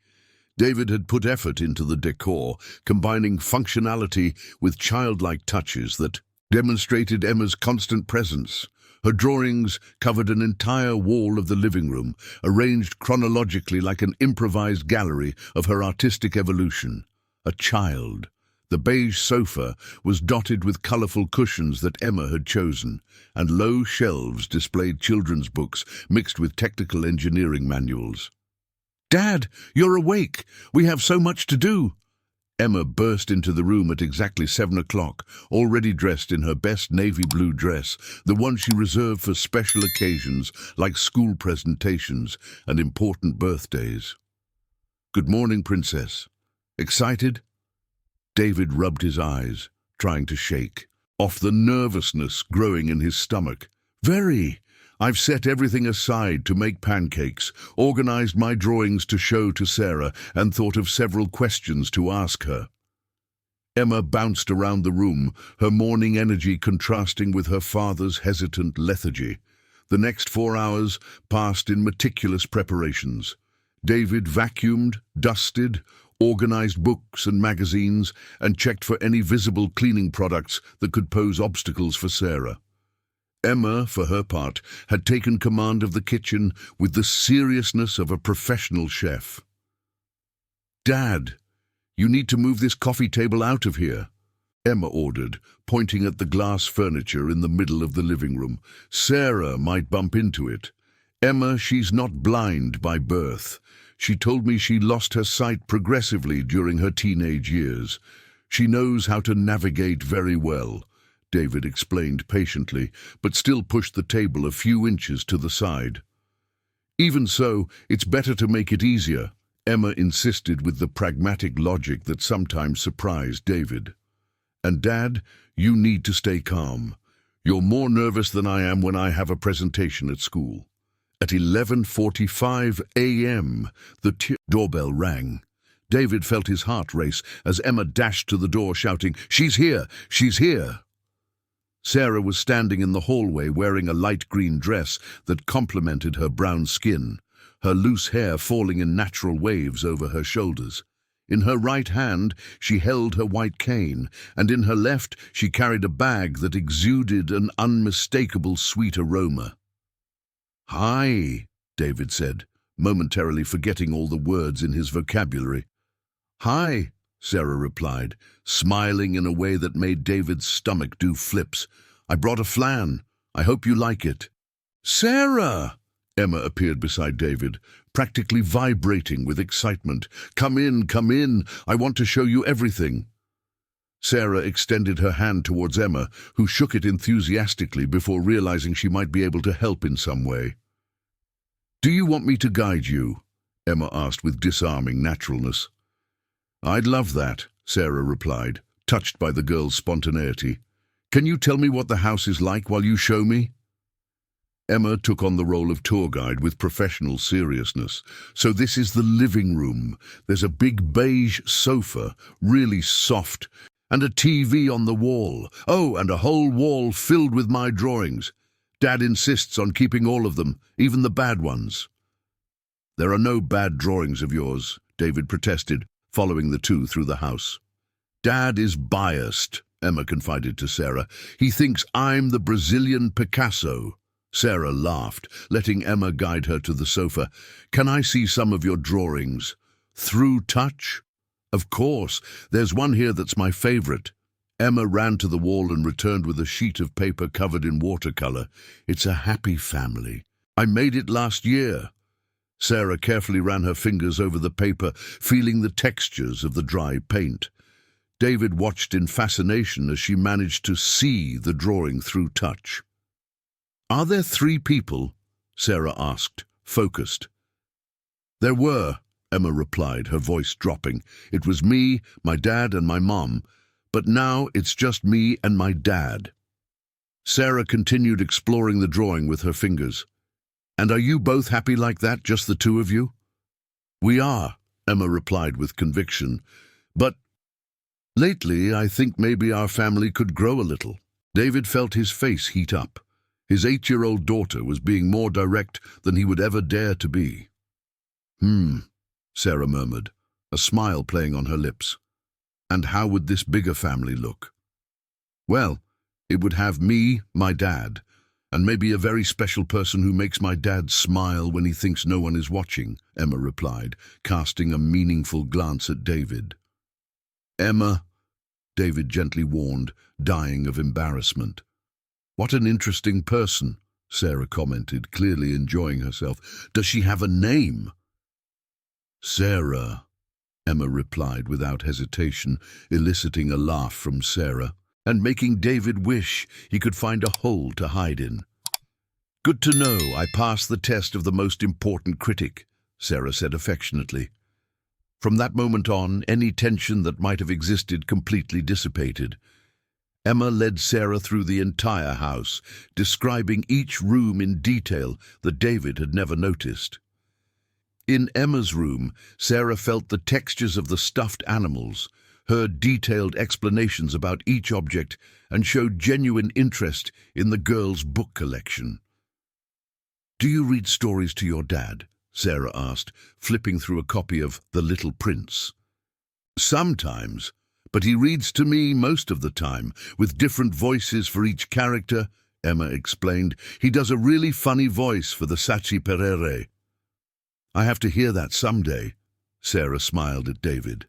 Speaker 1: David had put effort into the decor, combining functionality with childlike touches that demonstrated Emma's constant presence. Her drawings covered an entire wall of the living room, arranged chronologically like an improvised gallery of her artistic evolution. A child. The beige sofa was dotted with colorful cushions that Emma had chosen, and low shelves displayed children's books mixed with technical engineering manuals. "Dad, you're awake! We have so much to do!" Emma burst into the room at exactly 7 o'clock, already dressed in her best navy blue dress, the one she reserved for special occasions like school presentations and important birthdays. "Good morning, Princess. Excited?" David rubbed his eyes, trying to shake off the nervousness growing in his stomach. "Very. I've set everything aside to make pancakes, organized my drawings to show to Sarah, and thought of several questions to ask her." Emma bounced around the room, her morning energy contrasting with her father's hesitant lethargy. The next 4 hours passed in meticulous preparations. David vacuumed, dusted, organized books and magazines, and checked for any visible cleaning products that could pose obstacles for Sarah. Emma, for her part, had taken command of the kitchen with the seriousness of a professional chef. "Dad, you need to move this coffee table out of here," Emma ordered, pointing at the glass furniture in the middle of the living room. "Sarah might bump into it. Emma, she's not blind by birth. She told me she lost her sight progressively during her teenage years. She knows how to navigate very well," David explained patiently, but still pushed the table a few inches to the side. "Even so, it's better to make it easier," Emma insisted with the pragmatic logic that sometimes surprised David. "And Dad, you need to stay calm. You're more nervous than I am when I have a presentation at school." At 11:45 a.m., the doorbell rang. David felt his heart race as Emma dashed to the door shouting, "She's here! She's here!" Sarah was standing in the hallway wearing a light green dress that complemented her brown skin, her loose hair falling in natural waves over her shoulders. In her right hand, she held her white cane, and in her left, she carried a bag that exuded an unmistakable sweet aroma. "Hi," David said, momentarily forgetting all the words in his vocabulary. "Hi," Sarah replied, smiling in a way that made David's stomach do flips. "I brought a flan. I hope you like it." "Sarah!" Emma appeared beside David, practically vibrating with excitement. Come in, come in. I want to show you everything." Sarah extended her hand towards Emma, who shook it enthusiastically before realizing she might be able to help in some way. "Do you want me to guide you?" Emma asked with disarming naturalness. "I'd love that," Sarah replied, touched by the girl's spontaneity. "Can you tell me what the house is like while you show me?" Emma took on the role of tour guide with professional seriousness. "So this is the living room. There's a big beige sofa, really soft, and a TV on the wall. Oh, and a whole wall filled with my drawings. Dad insists on keeping all of them, even the bad ones." "There are no bad drawings of yours," David protested, following the two through the house. "Dad is biased," Emma confided to Sarah. "He thinks I'm the Brazilian Picasso." Sarah laughed, letting Emma guide her to the sofa. "Can I see some of your drawings?" "Through touch?" "Of course. There's one here that's my favorite." Emma ran to the wall and returned with a sheet of paper covered in watercolor. "It's a happy family. I made it last year." Sarah carefully ran her fingers over the paper, feeling the textures of the dry paint. David watched in fascination as she managed to see the drawing through touch. "Are there 3 people?" Sarah asked, focused. "There were," Emma replied, her voice dropping. "It was me, my dad, and my mom. But now it's just me and my dad." Sarah continued exploring the drawing with her fingers. "And are you both happy like that, just the 2 of you?" "We are," Emma replied with conviction. "But lately I think maybe our family could grow a little." David felt his face heat up. His 8-year-old daughter was being more direct than he would ever dare to be. Sarah murmured, a smile playing on her lips. And how would this bigger family look? Well, it would have me, my dad, and maybe a very special person who makes my dad smile when he thinks no one is watching, Emma replied, casting a meaningful glance at David. Emma, David gently warned, dying of embarrassment. What an interesting person, Sarah commented, clearly enjoying herself. Does she have a name? Sarah, Emma replied without hesitation, eliciting a laugh from Sarah, and making David wish he could find a hole to hide in. Good to know I passed the test of the most important critic, Sarah said affectionately. From that moment on, any tension that might have existed completely dissipated. Emma led Sarah through the entire house, describing each room in detail that David had never noticed. In Emma's room, Sarah felt the textures of the stuffed animals, heard detailed explanations about each object, and showed genuine interest in the girl's book collection. "Do you read stories to your dad?" Sarah asked, flipping through a copy of The Little Prince. "Sometimes, but he reads to me most of the time, with different voices for each character," Emma explained. "He does a really funny voice for the Sachi-Perere." "I have to hear that someday," Sarah smiled at David.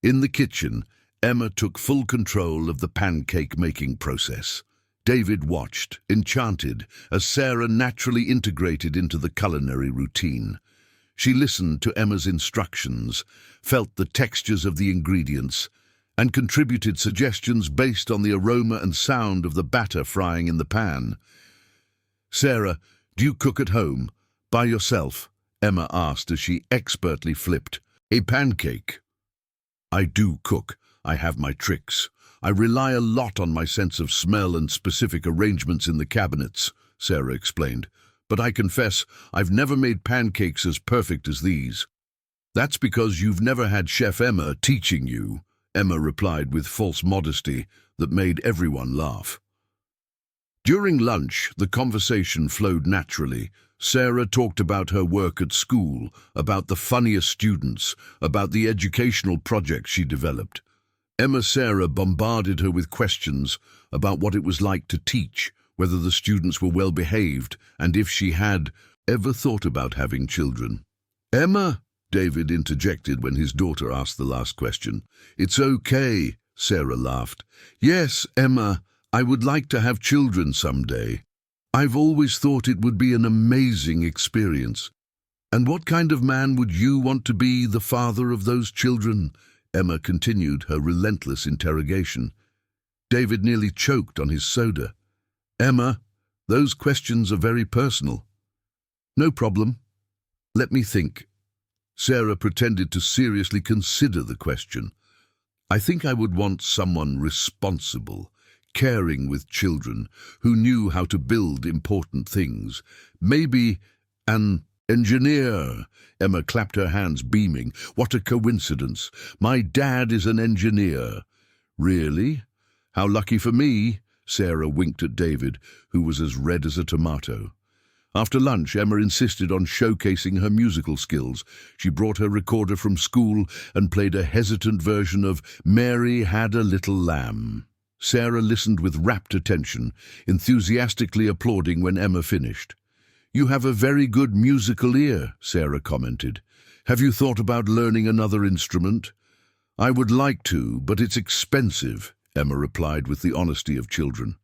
Speaker 1: In the kitchen, Emma took full control of the pancake-making process. David watched, enchanted, as Sarah naturally integrated into the culinary routine. She listened to Emma's instructions, felt the textures of the ingredients, and contributed suggestions based on the aroma and sound of the batter frying in the pan. "Sarah, do you cook at home, by yourself?" Emma asked as she expertly flipped a pancake. "I do cook. I have my tricks. I rely a lot on my sense of smell and specific arrangements in the cabinets," Sarah explained. "But I confess, I've never made pancakes as perfect as these." "That's because you've never had Chef Emma teaching you," Emma replied with false modesty that made everyone laugh. During lunch, the conversation flowed naturally. Sarah talked about her work at school, about the funniest students, about the educational projects she developed. Sarah bombarded her with questions about what it was like to teach, whether the students were well behaved, and if she had ever thought about having children. "Emma," David interjected when his daughter asked the last question. "It's okay," Sarah laughed. "Yes, Emma, I would like to have children someday. I've always thought it would be an amazing experience." "And what kind of man would you want to be the father of those children?" Emma continued her relentless interrogation. David nearly choked on his soda. "Emma, those questions are very personal." "No problem. Let me think." Sarah pretended to seriously consider the question. "I think I would want someone responsible, caring with children, who knew how to build important things. Maybe an engineer." Emma clapped her hands, beaming. "What a coincidence. My dad is an engineer." "Really? How lucky for me." Sarah winked at David, who was as red as a tomato. After lunch, Emma insisted on showcasing her musical skills. She brought her recorder from school and played a hesitant version of "Mary Had a Little Lamb." Sarah listened with rapt attention, enthusiastically applauding when Emma finished. "You have a very good musical ear," Sarah commented. "Have you thought about learning another instrument?" "I would like to, but it's expensive," Emma replied with the honesty of children.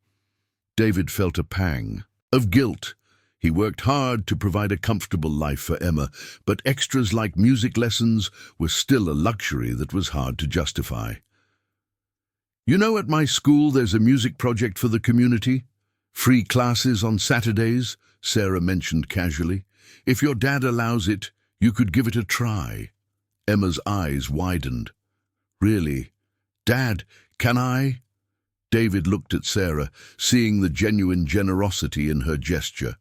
Speaker 1: David felt a pang of guilt. He worked hard to provide a comfortable life for Emma, but extras like music lessons were still a luxury that was hard to justify. "You know, at my school there's a music project for the community. Free classes on Saturdays," Sarah mentioned casually. "If your dad allows it, you could give it a try." Emma's eyes widened. "Really? Dad, can I?" David looked at Sarah, seeing the genuine generosity in her gesture.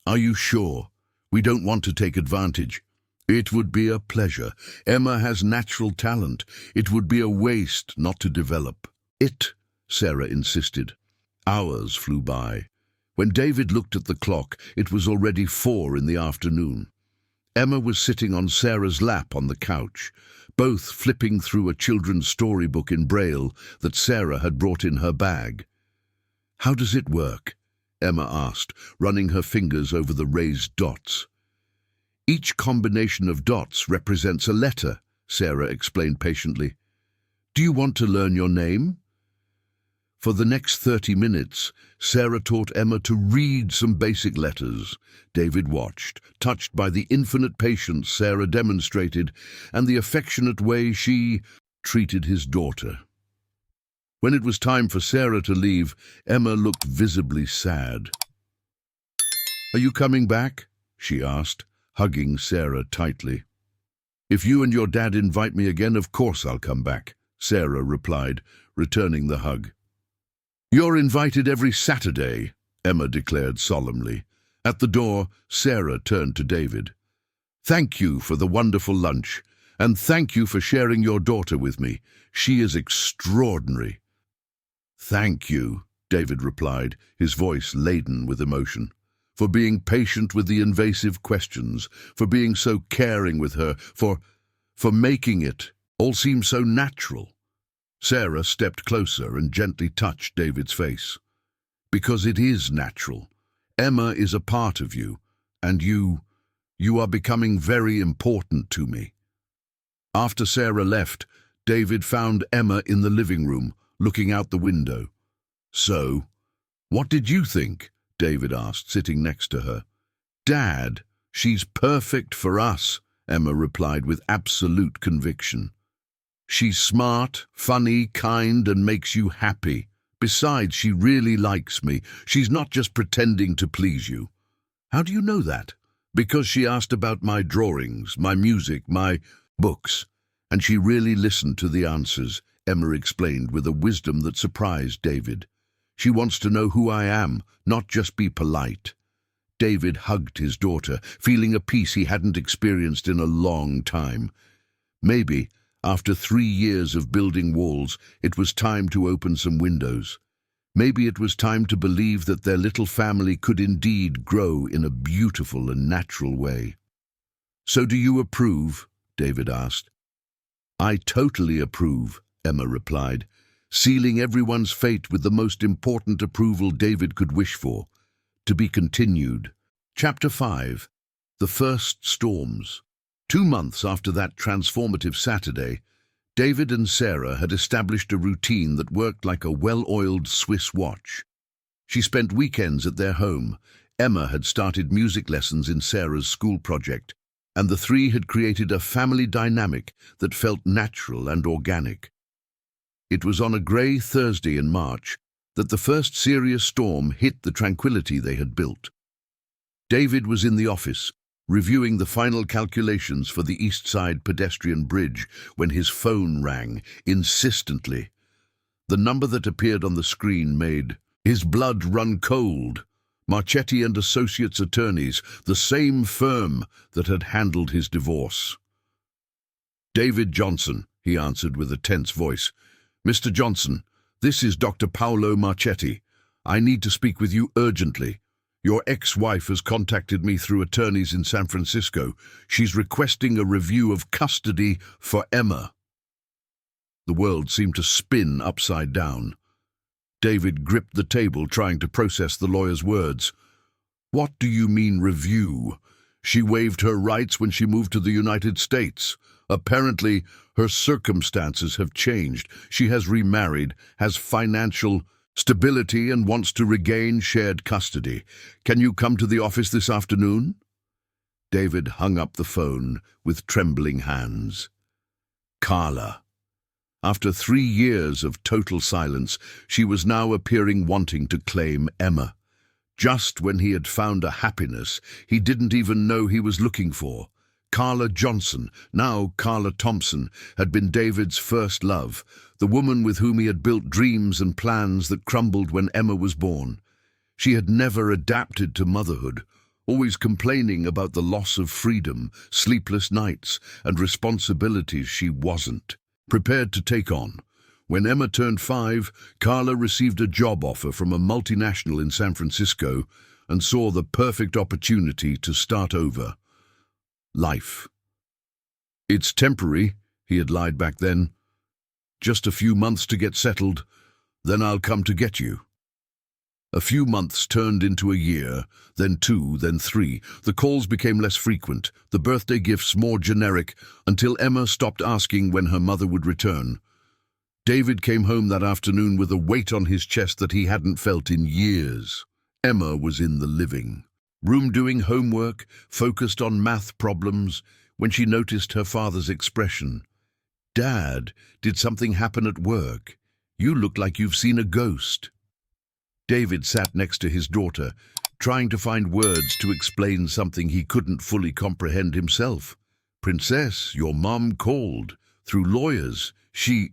Speaker 1: "Are you sure? We don't want to take advantage." "It would be a pleasure. Emma has natural talent. It would be a waste not to develop it," Sarah insisted. Hours flew by. When David looked at the clock, it was already 4 in the afternoon. Emma was sitting on Sarah's lap on the couch, both flipping through a children's storybook in Braille that Sarah had brought in her bag. "How does it work?" Emma asked, running her fingers over the raised dots. "Each combination of dots represents a letter," Sarah explained patiently. "Do you want to learn your name?" For the next 30 minutes, Sarah taught Emma to read some basic letters. David watched, touched by the infinite patience Sarah demonstrated and the affectionate way she treated his daughter. When it was time for Sarah to leave, Emma looked visibly sad. "Are you coming back?" she asked, hugging Sarah tightly. "If you and your dad invite me again, of course I'll come back," Sarah replied, returning the hug. "You're invited every Saturday," Emma declared solemnly. At the door, Sarah turned to David. "Thank you for the wonderful lunch, and thank you for sharing your daughter with me. She is extraordinary." "Thank you," David replied, his voice laden with emotion, "for being patient with the invasive questions, for being so caring with her, for making it all seem so natural." Sarah stepped closer and gently touched David's face. "Because it is natural. Emma is a part of you, and you are becoming very important to me." After Sarah left, David found Emma in the living room, looking out the window. "So, what did you think?" David asked, sitting next to her. "Dad, she's perfect for us," Emma replied with absolute conviction. "She's smart, funny, kind, and makes you happy. Besides, she really likes me. She's not just pretending to please you." "How do you know that?" "Because she asked about my drawings, my music, my books, and she really listened to the answers," Emma explained with a wisdom that surprised David. "She wants to know who I am, not just be polite." David hugged his daughter, feeling a peace he hadn't experienced in a long time. Maybe, after 3 years of building walls, it was time to open some windows. Maybe it was time to believe that their little family could indeed grow in a beautiful and natural way. "So do you approve?" David asked. "I totally approve," Emma replied, sealing everyone's fate with the most important approval David could wish for. To be continued. Chapter 5. The First Storms. 2 months after that transformative Saturday, David and Sarah had established a routine that worked like a well-oiled Swiss watch. She spent weekends at their home. Emma had started music lessons in Sarah's school project, and the three had created a family dynamic that felt natural and organic. It was on a grey Thursday in March that the first serious storm hit the tranquility they had built. David was in the office, reviewing the final calculations for the East Side pedestrian bridge, when his phone rang, insistently. The number that appeared on the screen made his blood run cold. Marchetti and Associates Attorneys, the same firm that had handled his divorce. "David Johnson," he answered with a tense voice. "Mr. Johnson, this is Dr. Paolo Marchetti. I need to speak with you urgently. Your ex-wife has contacted me through attorneys in San Francisco. She's requesting a review of custody for Emma." The world seemed to spin upside down. David gripped the table, trying to process the lawyer's words. "What do you mean, review? She waived her rights when she moved to the United States. Apparently, her circumstances have changed. She has remarried, has financial stability, and wants to regain shared custody. Can you come to the office this afternoon?" David hung up the phone with trembling hands. Carla. After 3 years of total silence, she was now appearing wanting to claim Emma. Just when he had found a happiness he didn't even know he was looking for. Carla Johnson, now Carla Thompson, had been David's first love, the woman with whom he had built dreams and plans that crumbled when Emma was born. She had never adapted to motherhood, always complaining about the loss of freedom, sleepless nights, and responsibilities she wasn't prepared to take on. When Emma turned 5, Carla received a job offer from a multinational in San Francisco and saw the perfect opportunity to start over. Life. "It's temporary," he had lied back then. "Just a few months to get settled, then I'll come to get you." A few months turned into a year, then 2, then 3. The calls became less frequent, the birthday gifts more generic, until Emma stopped asking when her mother would return. David came home that afternoon with a weight on his chest that he hadn't felt in years. Emma was in the living room doing homework, focused on math problems, when she noticed her father's expression. "Dad, did something happen at work? You look like you've seen a ghost." David sat next to his daughter, trying to find words to explain something he couldn't fully comprehend himself. "Princess, your mom called. Through lawyers. She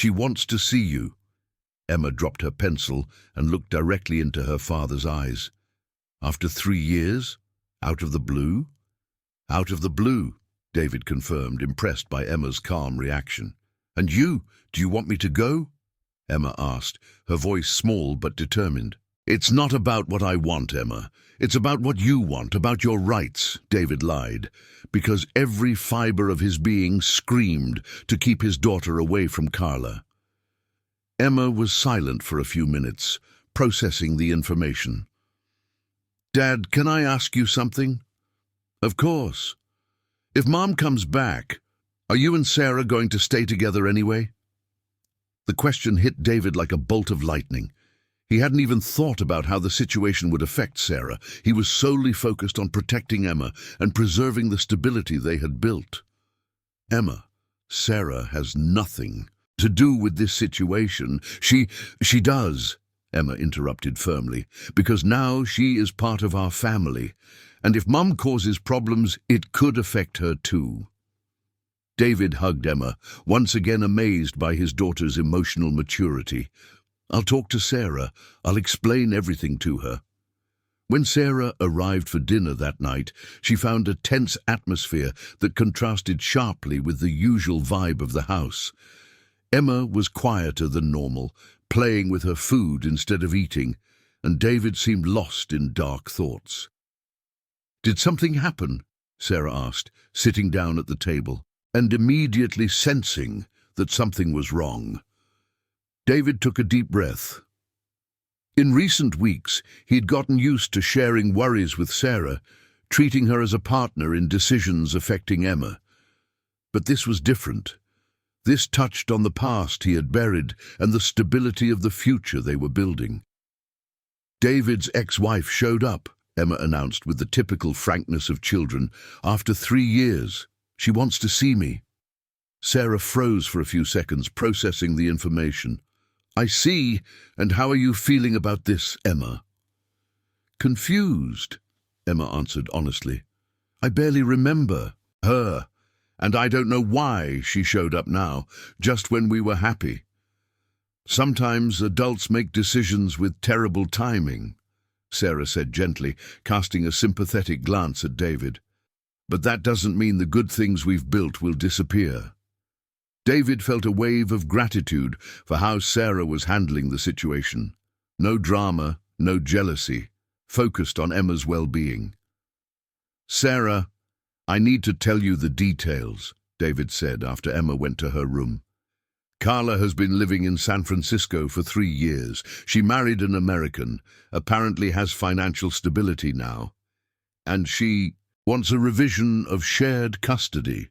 Speaker 1: wants to see you." Emma dropped her pencil and looked directly into her father's eyes. "After 3 years? Out of the blue?" "Out of the blue," David confirmed, impressed by Emma's calm reaction. "And you, do you want me to go?" Emma asked, her voice small but determined. "It's not about what I want, Emma. It's about what you want, about your rights," David lied, because every fiber of his being screamed to keep his daughter away from Carla. Emma was silent for a few minutes, processing the information. "Dad, can I ask you something?" "Of course. If Mom comes back, are you and Sarah going to stay together anyway?" The question hit David like a bolt of lightning. He hadn't even thought about how the situation would affect Sarah. He was solely focused on protecting Emma and preserving the stability they had built. "Emma, Sarah has nothing to do with this situation. She does," Emma interrupted firmly, "because now she is part of our family, and if Mum causes problems, it could affect her too." David hugged Emma, once again amazed by his daughter's emotional maturity. "I'll talk to Sarah. I'll explain everything to her." When Sarah arrived for dinner that night, she found a tense atmosphere that contrasted sharply with the usual vibe of the house. Emma was quieter than normal, playing with her food instead of eating, and David seemed lost in dark thoughts. "Did something happen?" Sarah asked, sitting down at the table, and immediately sensing that something was wrong. David took a deep breath. In recent weeks, he'd gotten used to sharing worries with Sarah, treating her as a partner in decisions affecting Emma. But this was different. This touched on the past he had buried and the stability of the future they were building. "David's ex-wife showed up," Emma announced with the typical frankness of children. "After 3 years. She wants to see me." Sarah froze for a few seconds, processing the information. "I see, and how are you feeling about this, Emma?" "Confused," Emma answered honestly. "I barely remember her, and I don't know why she showed up now, just when we were happy. Sometimes adults make decisions with terrible timing," Sarah said gently, casting a sympathetic glance at David. "But that doesn't mean the good things we've built will disappear." David felt a wave of gratitude for how Sarah was handling the situation. No drama, no jealousy, focused on Emma's well-being. "Sarah, I need to tell you the details," David said after Emma went to her room. "Carla has been living in San Francisco for 3 years. She married an American, apparently has financial stability now, and she wants a revision of shared custody."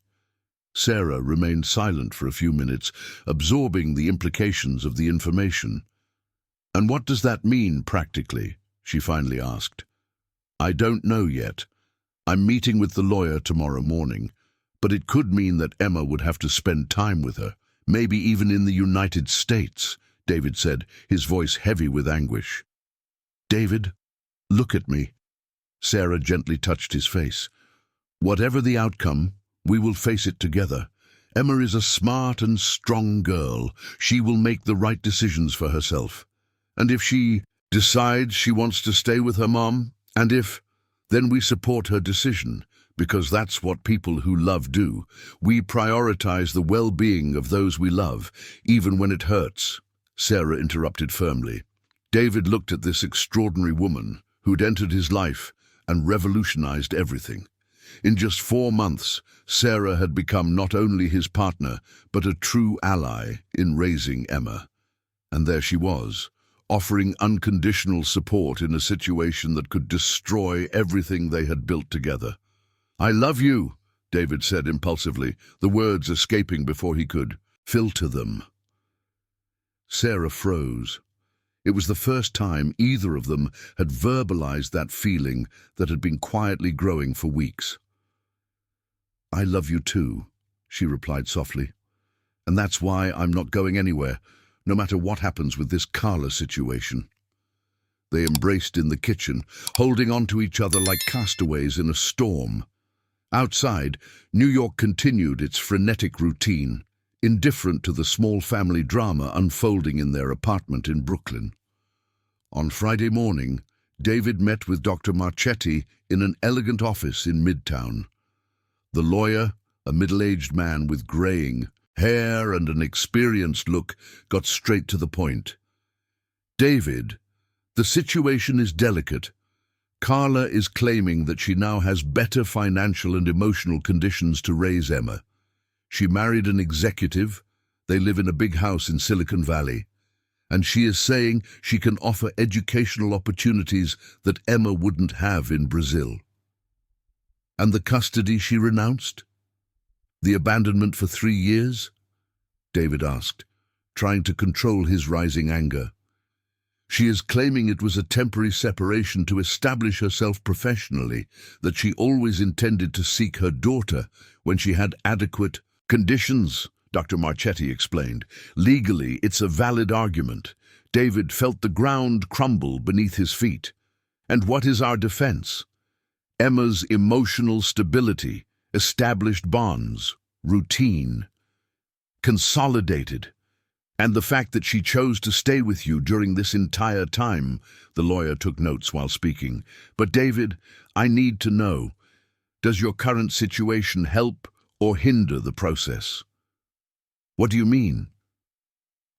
Speaker 1: Sarah remained silent for a few minutes, absorbing the implications of the information. "And what does that mean practically?" she finally asked. "I don't know yet. I'm meeting with the lawyer tomorrow morning, but it could mean that Emma would have to spend time with her, maybe even in the United States," David said, his voice heavy with anguish. "David, look at me." Sarah gently touched his face. "Whatever the outcome, we will face it together. Emma is a smart and strong girl. She will make the right decisions for herself. And if she decides she wants to stay with her mom, then we support her decision. because that's what people who love do. We prioritize the well-being of those we love, even when it hurts," Sarah interrupted firmly. David looked at this extraordinary woman who'd entered his life and revolutionized everything. In just 4 months, Sarah had become not only his partner, but a true ally in raising Emma. And there she was, offering unconditional support in a situation that could destroy everything they had built together. "I love you," David said impulsively, the words escaping before he could filter them. Sarah froze. It was the first time either of them had verbalized that feeling that had been quietly growing for weeks. "I love you too," she replied softly. "And that's why I'm not going anywhere, no matter what happens with this Carla situation." They embraced in the kitchen, holding on to each other like castaways in a storm. Outside, New York continued its frenetic routine, indifferent to the small family drama unfolding in their apartment in Brooklyn. On Friday morning, David met with Dr. Marchetti in an elegant office in Midtown. The lawyer, a middle-aged man with graying hair and an experienced look, got straight to the point. "David, the situation is delicate. Carla is claiming that she now has better financial and emotional conditions to raise Emma. She married an executive, they live in a big house in Silicon Valley, and she is saying she can offer educational opportunities that Emma wouldn't have in Brazil." "And the custody she renounced? The abandonment for 3 years?" David asked, trying to control his rising anger. "She is claiming it was a temporary separation to establish herself professionally, that she always intended to seek her daughter when she had adequate conditions," Dr. Marchetti explained. "Legally, it's a valid argument." David felt the ground crumble beneath his feet. "And what is our defense? Emma's emotional stability, established bonds, routine, consolidated. And the fact that she chose to stay with you during this entire time," the lawyer took notes while speaking. "But David, I need to know, does your current situation help or hinder the process?" "What do you mean?"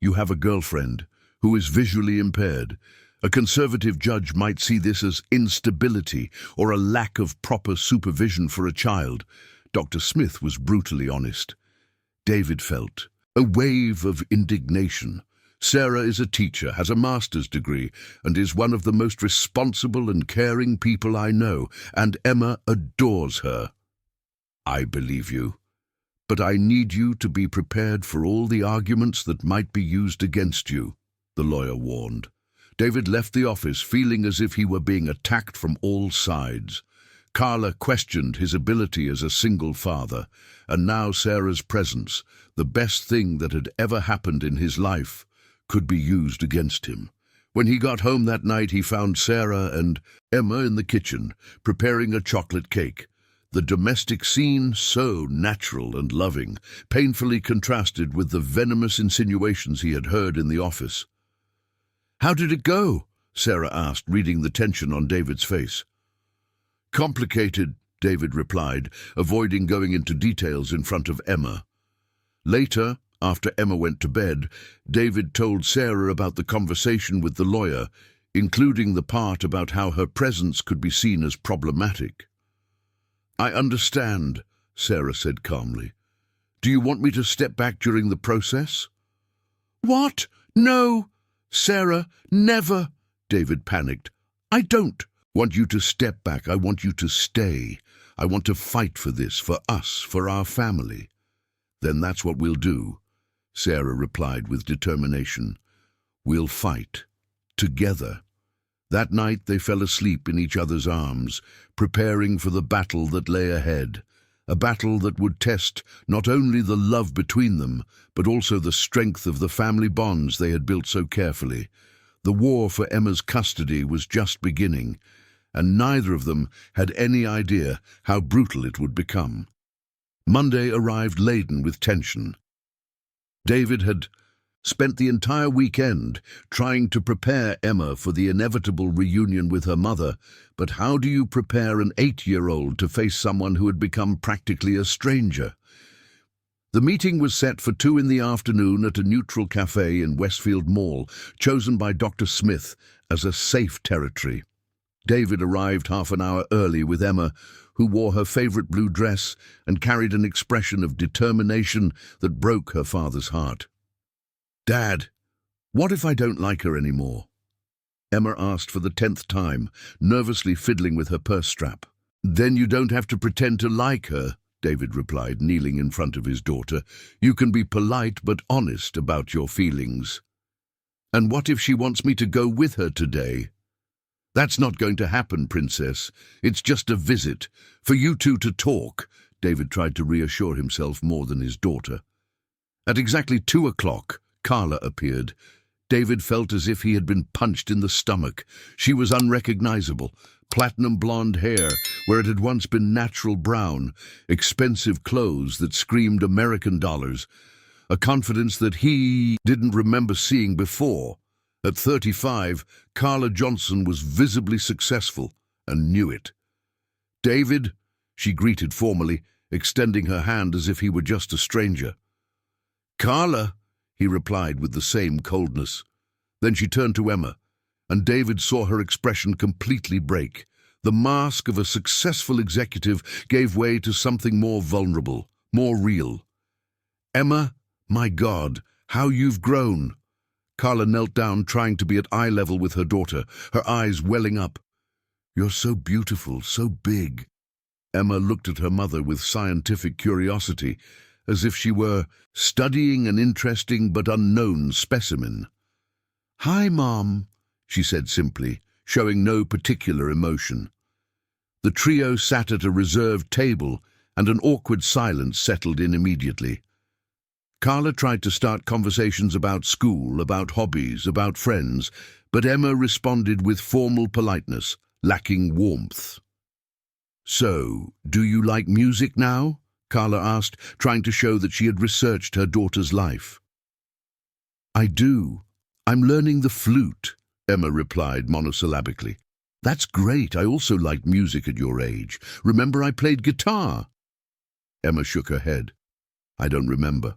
Speaker 1: "You have a girlfriend who is visually impaired. A conservative judge might see this as instability or a lack of proper supervision for a child." Dr. Smith was brutally honest. David felt a wave of indignation. Sarah is a teacher, has a master's degree, and is one of the most responsible and caring people I know, and Emma adores her. "I believe you, but I need you to be prepared for all the arguments that might be used against you," the lawyer warned. David left the office feeling as if he were being attacked from all sides. Carla questioned his ability as a single father, and now Sarah's presence, the best thing that had ever happened in his life, could be used against him. When he got home that night, he found Sarah and Emma in the kitchen, preparing a chocolate cake. The domestic scene, so natural and loving, painfully contrasted with the venomous insinuations he had heard in the office. "How did it go?" Sarah asked, reading the tension on David's face. "Complicated," David replied, avoiding going into details in front of Emma. Later, after Emma went to bed, David told Sarah about the conversation with the lawyer, including the part about how her presence could be seen as problematic. "I understand," Sarah said calmly. "Do you want me to step back during the process?" "What? No! Sarah, never!" David panicked. "I don't want you to step back. I want you to stay. I want to fight for this, for us, for our family." "Then that's what we'll do," Sarah replied with determination. "We'll fight. Together." That night they fell asleep in each other's arms, preparing for the battle that lay ahead, a battle that would test not only the love between them, but also the strength of the family bonds they had built so carefully. The war for Emma's custody was just beginning, and neither of them had any idea how brutal it would become. Monday arrived laden with tension. David had spent the entire weekend trying to prepare Emma for the inevitable reunion with her mother. But how do you prepare an 8-year-old to face someone who had become practically a stranger? The meeting was set for 2 in the afternoon at a neutral cafe in Westfield Mall, chosen by Dr. Smith as a safe territory. David arrived half an hour early with Emma, who wore her favorite blue dress and carried an expression of determination that broke her father's heart. "Dad, what if I don't like her anymore?" Emma asked for the 10th time, nervously fiddling with her purse strap. "Then you don't have to pretend to like her," David replied, kneeling in front of his daughter. "You can be polite but honest about your feelings." "And what if she wants me to go with her today?" "That's not going to happen, Princess. It's just a visit, for you two to talk." David tried to reassure himself more than his daughter. At exactly 2 o'clock, Carla appeared. David felt as if he had been punched in the stomach. She was unrecognizable. Platinum blonde hair, where it had once been natural brown, expensive clothes that screamed American dollars, a confidence that he didn't remember seeing before. At 35, Carla Johnson was visibly successful and knew it. "David," she greeted formally, extending her hand as if he were just a stranger. "Carla," he replied with the same coldness. Then she turned to Emma, and David saw her expression completely break. The mask of a successful executive gave way to something more vulnerable, more real. "Emma, my God, how you've grown." Carla knelt down, trying to be at eye level with her daughter, her eyes welling up. "You're so beautiful, so big." Emma looked at her mother with scientific curiosity, as if she were studying an interesting but unknown specimen. "Hi, Mom," she said simply, showing no particular emotion. The trio sat at a reserved table, and an awkward silence settled in immediately. Carla tried to start conversations about school, about hobbies, about friends, but Emma responded with formal politeness, lacking warmth. "So, do you like music now?" Carla asked, trying to show that she had researched her daughter's life. "I do. I'm learning the flute," Emma replied monosyllabically. "That's great. I also liked music at your age. Remember I played guitar?" Emma shook her head. "I don't remember."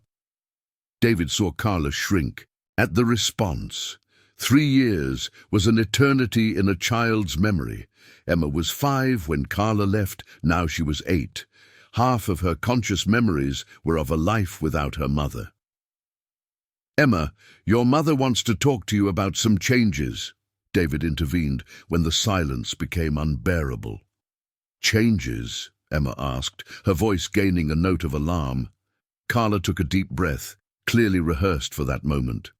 Speaker 1: David saw Carla shrink at the response. 3 years was an eternity in a child's memory. Emma was 5 when Carla left, now she was 8. Half of her conscious memories were of a life without her mother. "Emma, your mother wants to talk to you about some changes," David intervened when the silence became unbearable. "Changes?" Emma asked, her voice gaining a note of alarm. Carla took a deep breath, clearly rehearsed for that moment.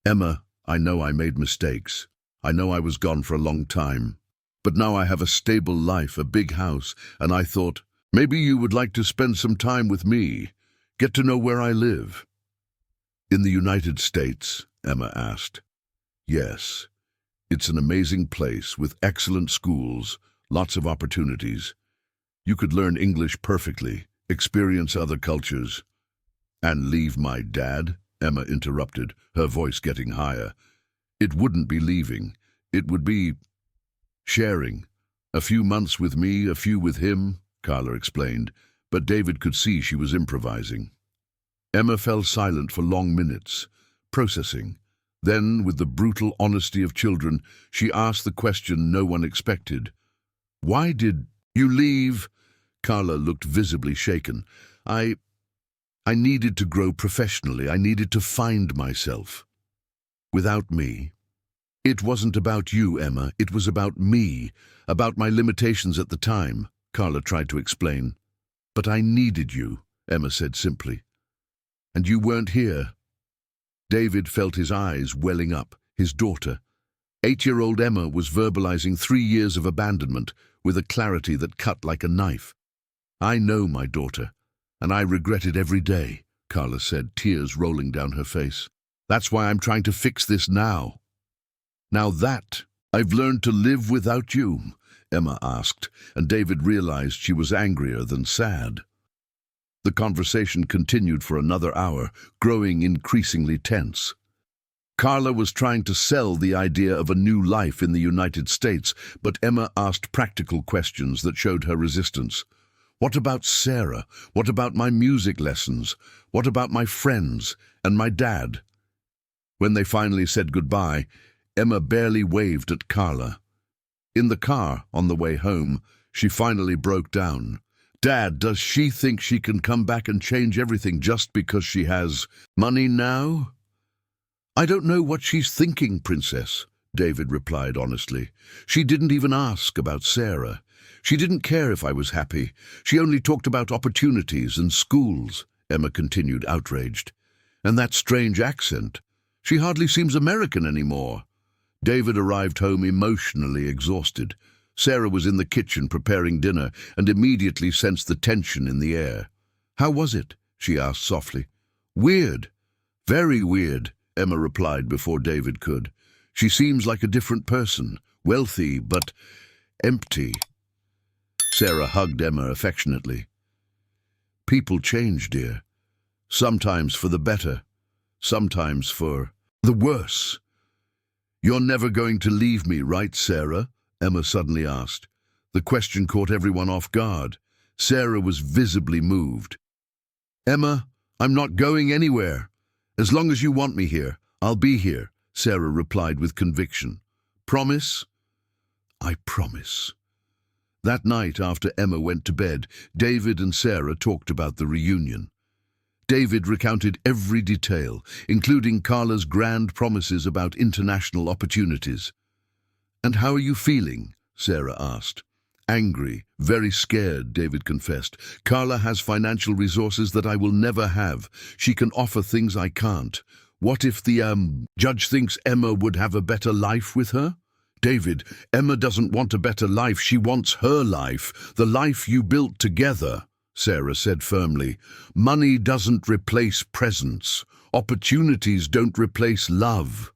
Speaker 1: "Emma, I know I made mistakes. I know I was gone for a long time. But now I have a stable life, a big house, and I thought, maybe you would like to spend some time with me, get to know where I live." "In the United States?" Emma asked. "Yes. It's an amazing place with excellent schools, lots of opportunities. You could learn English perfectly, experience other cultures." "And leave my dad?" Emma interrupted, her voice getting higher. "It wouldn't be leaving. It would be sharing. A few months with me, a few with him," Carla explained, but David could see she was improvising. Emma fell silent for long minutes, processing. Then, with the brutal honesty of children, she asked the question no one expected. "Why did you leave?" Carla looked visibly shaken. I needed to grow professionally. I needed to find myself." "Without me?" "It wasn't about you, Emma. It was about me, about my limitations at the time," Carla tried to explain. "But I needed you," Emma said simply. "And you weren't here." David felt his eyes welling up, his daughter. 8-year-old Emma was verbalizing 3 years of abandonment with a clarity that cut like a knife. "I know, my daughter, and I regret it every day," Carla said, tears rolling down her face. "That's why I'm trying to fix this now." "Now that I've learned to live without you?" Emma asked, and David realized she was angrier than sad. The conversation continued for another hour, growing increasingly tense. Carla was trying to sell the idea of a new life in the United States, but Emma asked practical questions that showed her resistance. What about Sarah? What about my music lessons? What about my friends and my dad? When they finally said goodbye, Emma barely waved at Carla. In the car, on the way home, she finally broke down. Dad, does she think she can come back and change everything just because she has money now? I don't know what she's thinking, Princess, David replied honestly. She didn't even ask about Sarah. She didn't care if I was happy. She only talked about opportunities and schools, Emma continued, outraged. And that strange accent. She hardly seems American anymore. David arrived home emotionally exhausted. Sarah was in the kitchen preparing dinner and immediately sensed the tension in the air. How was it? She asked softly. Weird. Very weird, Emma replied before David could. She seems like a different person, wealthy but empty. Sarah hugged Emma affectionately. People change, dear. Sometimes for the better, sometimes for the worse. You're never going to leave me, right, Sarah? Emma suddenly asked. The question caught everyone off guard. Sarah was visibly moved. Emma, I'm not going anywhere. As long as you want me here, I'll be here, Sarah replied with conviction. Promise? I promise. That night, after Emma went to bed, David and Sarah talked about the reunion. David recounted every detail, including Carla's grand promises about international opportunities. And how are you feeling? Sarah asked. Angry, very scared, David confessed. Carla has financial resources that I will never have. She can offer things I can't. What if the judge thinks Emma would have a better life with her? David, Emma doesn't want a better life. She wants her life, the life you built together, Sarah said firmly. Money doesn't replace presence. Opportunities don't replace love.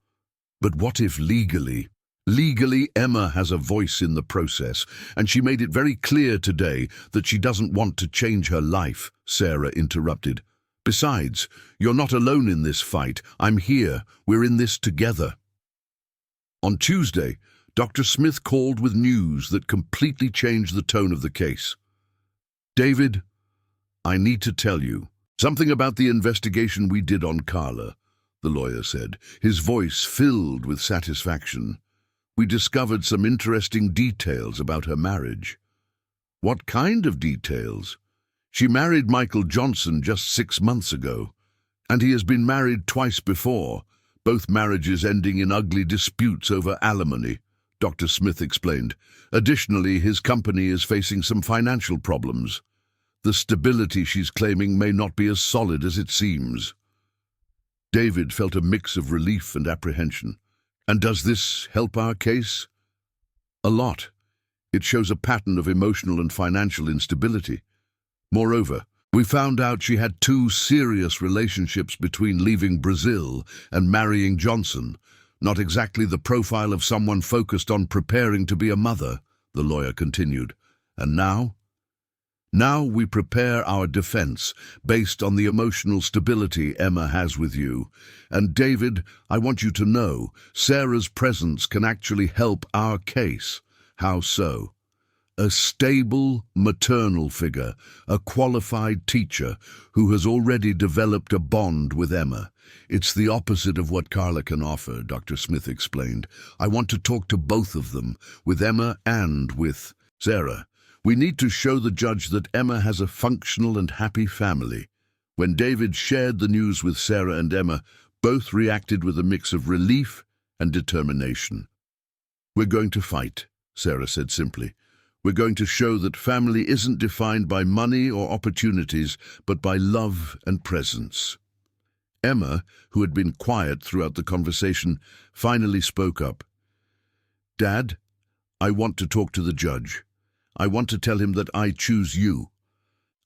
Speaker 1: But what if legally? Legally, Emma has a voice in the process, and she made it very clear today that she doesn't want to change her life, Sarah interrupted. Besides, you're not alone in this fight. I'm here. We're in this together. On Tuesday, Dr. Smith called with news that completely changed the tone of the case. David, I need to tell you something about the investigation we did on Carla, the lawyer said, his voice filled with satisfaction. We discovered some interesting details about her marriage. What kind of details? She married Michael Johnson just 6 months ago, and he has been married twice before, both marriages ending in ugly disputes over alimony, Dr. Smith explained. Additionally, his company is facing some financial problems. The stability she's claiming may not be as solid as it seems. David felt a mix of relief and apprehension. And does this help our case? A lot. It shows a pattern of emotional and financial instability. Moreover, we found out she had 2 serious relationships between leaving Brazil and marrying Johnson. Not exactly the profile of someone focused on preparing to be a mother, the lawyer continued. And now? Now we prepare our defense based on the emotional stability Emma has with you. And David, I want you to know, Sarah's presence can actually help our case. How so? A stable maternal figure, a qualified teacher who has already developed a bond with Emma. It's the opposite of what Carla can offer, Dr. Smith explained. I want to talk to both of them, with Emma and with Sarah. We need to show the judge that Emma has a functional and happy family. When David shared the news with Sarah and Emma, both reacted with a mix of relief and determination. We're going to fight, Sarah said simply. We're going to show that family isn't defined by money or opportunities, but by love and presence. Emma, who had been quiet throughout the conversation, finally spoke up. Dad, I want to talk to the judge. I want to tell him that I choose you.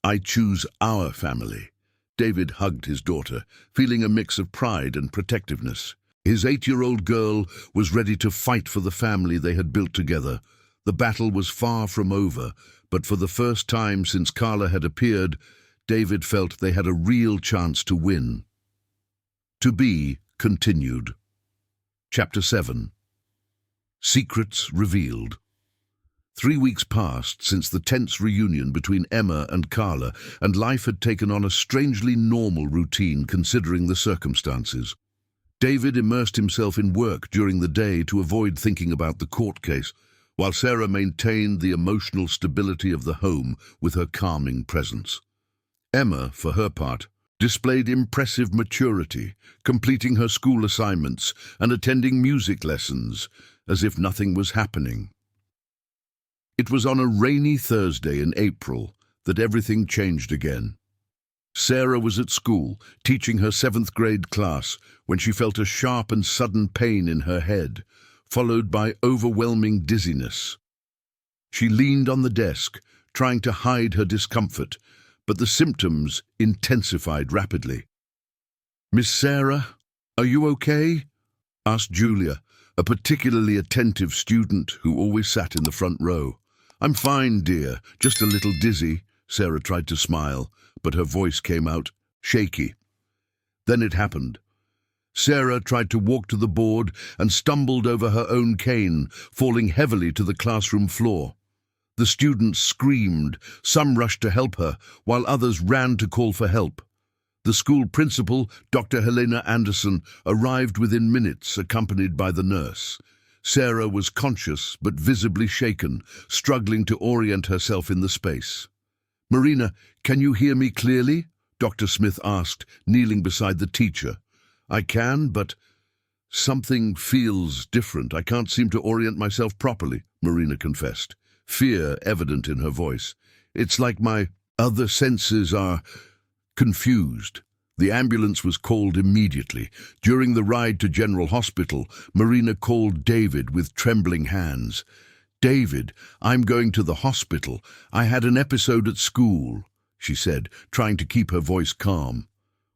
Speaker 1: I choose our family. David hugged his daughter, feeling a mix of pride and protectiveness. His 8-year-old girl was ready to fight for the family they had built together. The battle was far from over, but for the first time since Carla had appeared, David felt they had a real chance to win. To be continued. Chapter 7. Secrets Revealed. 3 weeks passed since the tense reunion between Emma and Carla, and life had taken on a strangely normal routine considering the circumstances. David immersed himself in work during the day to avoid thinking about the court case, while Sarah maintained the emotional stability of the home with her calming presence. Emma, for her part, displayed impressive maturity, completing her school assignments and attending music lessons as if nothing was happening. It was on a rainy Thursday in April that everything changed again. Sarah was at school, teaching her 7th grade class, when she felt a sharp and sudden pain in her head, followed by overwhelming dizziness. She leaned on the desk, trying to hide her discomfort, but the symptoms intensified rapidly. "Miss Sarah, are you okay?" asked Julia, a particularly attentive student who always sat in the front row. "I'm fine, dear, just a little dizzy." Sarah tried to smile, but her voice came out shaky. Then it happened. Sarah tried to walk to the board and stumbled over her own cane, falling heavily to the classroom floor. The students screamed, some rushed to help her, while others ran to call for help. The school principal, Dr. Helena Anderson, arrived within minutes, accompanied by the nurse. Sarah was conscious but visibly shaken, struggling to orient herself in the space. "Marina, can you hear me clearly?" Dr. Smith asked, kneeling beside the teacher. "I can, but something feels different. I can't seem to orient myself properly," Marina confessed, fear evident in her voice. "It's like my other senses are confused." The ambulance was called immediately. During the ride to General Hospital, Marina called David with trembling hands. "David, I'm going to the hospital. I had an episode at school," she said, trying to keep her voice calm.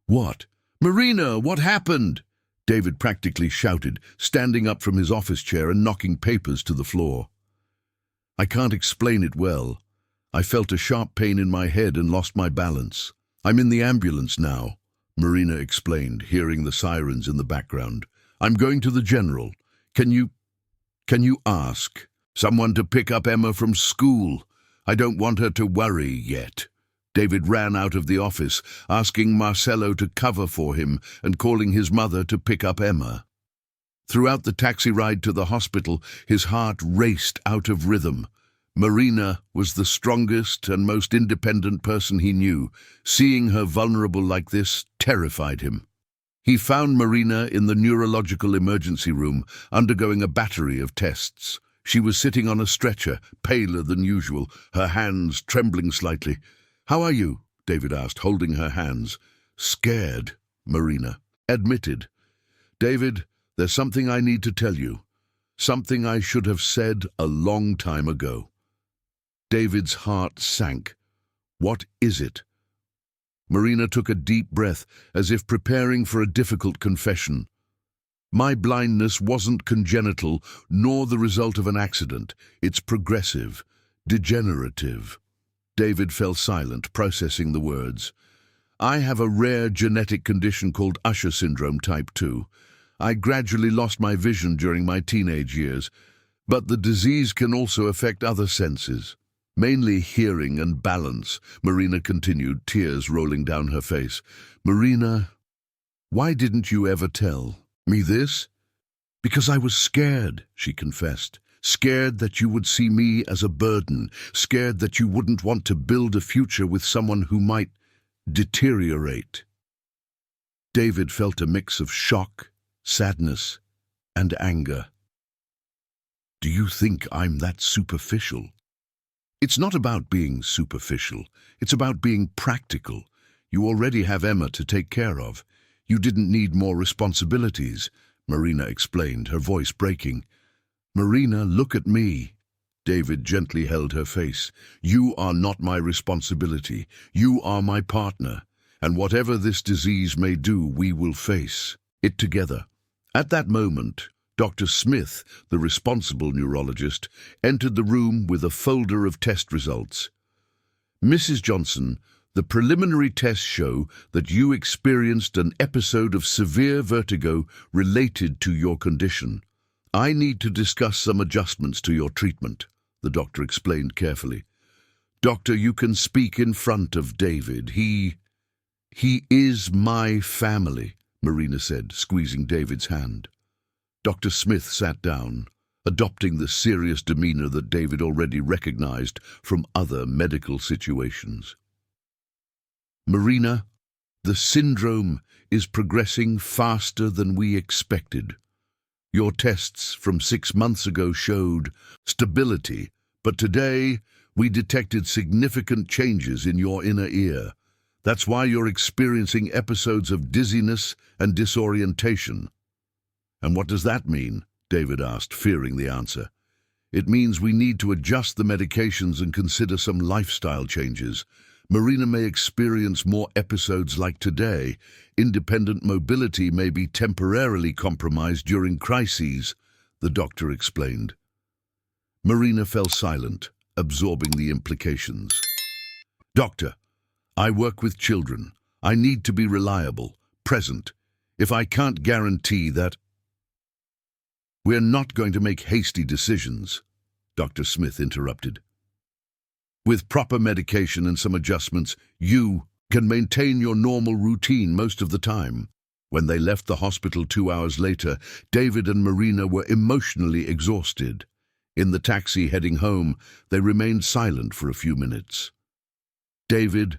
Speaker 1: "What? Marina, what happened?" David practically shouted, standing up from his office chair and knocking papers to the floor. "I can't explain it well. I felt a sharp pain in my head and lost my balance. I'm in the ambulance now," Marina explained, hearing the sirens in the background. "I'm going to the general. Can you ask someone to pick up Emma from school? I don't want her to worry yet." David ran out of the office, asking Marcelo to cover for him and calling his mother to pick up Emma. Throughout the taxi ride to the hospital, his heart raced out of rhythm. Marina was the strongest and most independent person he knew. Seeing her vulnerable like this terrified him. He found Marina in the neurological emergency room, undergoing a battery of tests. She was sitting on a stretcher, paler than usual, her hands trembling slightly. "How are you?" David asked, holding her hands. "Scared," Marina admitted. "David, there's something I need to tell you. Something I should have said a long time ago." David's heart sank. "What is it?" Marina took a deep breath, as if preparing for a difficult confession. "My blindness wasn't congenital, nor the result of an accident. It's progressive, degenerative." David fell silent, processing the words. "I have a rare genetic condition called Usher syndrome type 2. I gradually lost my vision during my teenage years, but the disease can also affect other senses. Mainly hearing and balance," Marina continued, tears rolling down her face. "Marina, why didn't you ever tell me this?" "Because I was scared," she confessed. "Scared that you would see me as a burden, scared that you wouldn't want to build a future with someone who might deteriorate." David felt a mix of shock, sadness, and anger. "Do you think I'm that superficial?" "It's not about being superficial. It's about being practical. You already have Emma to take care of. You didn't need more responsibilities," Marina explained, her voice breaking. "Marina, look at me." David gently held her face. "You are not my responsibility. You are my partner. And whatever this disease may do, we will face it together." At that moment, Dr. Smith, the responsible neurologist, entered the room with a folder of test results. "Mrs. Johnson, The preliminary tests show that you experienced an episode of severe vertigo related to your condition. I need to discuss some adjustments to your treatment, the doctor explained carefully. Doctor, you can speak in front of David. He is my family, Marina said, squeezing David's hand. Dr. Smith sat down, adopting the serious demeanor that David already recognized from other medical situations. Marina, the syndrome is progressing faster than we expected. Your tests from 6 months ago showed stability, but today we detected significant changes in your inner ear. That's why you're experiencing episodes of dizziness and disorientation. And what does that mean? David asked, fearing the answer. It means we need to adjust the medications and consider some lifestyle changes. Marina may experience more episodes like today. Independent mobility may be temporarily compromised during crises, the doctor explained. Marina fell silent, absorbing the implications. Doctor, I work with children. I need to be reliable, present. If I can't guarantee that... We're not going to make hasty decisions, Dr. Smith interrupted. With proper medication and some adjustments, you can maintain your normal routine most of the time. When they left the hospital 2 hours later, David and Marina were emotionally exhausted. In the taxi heading home, they remained silent for a few minutes. David,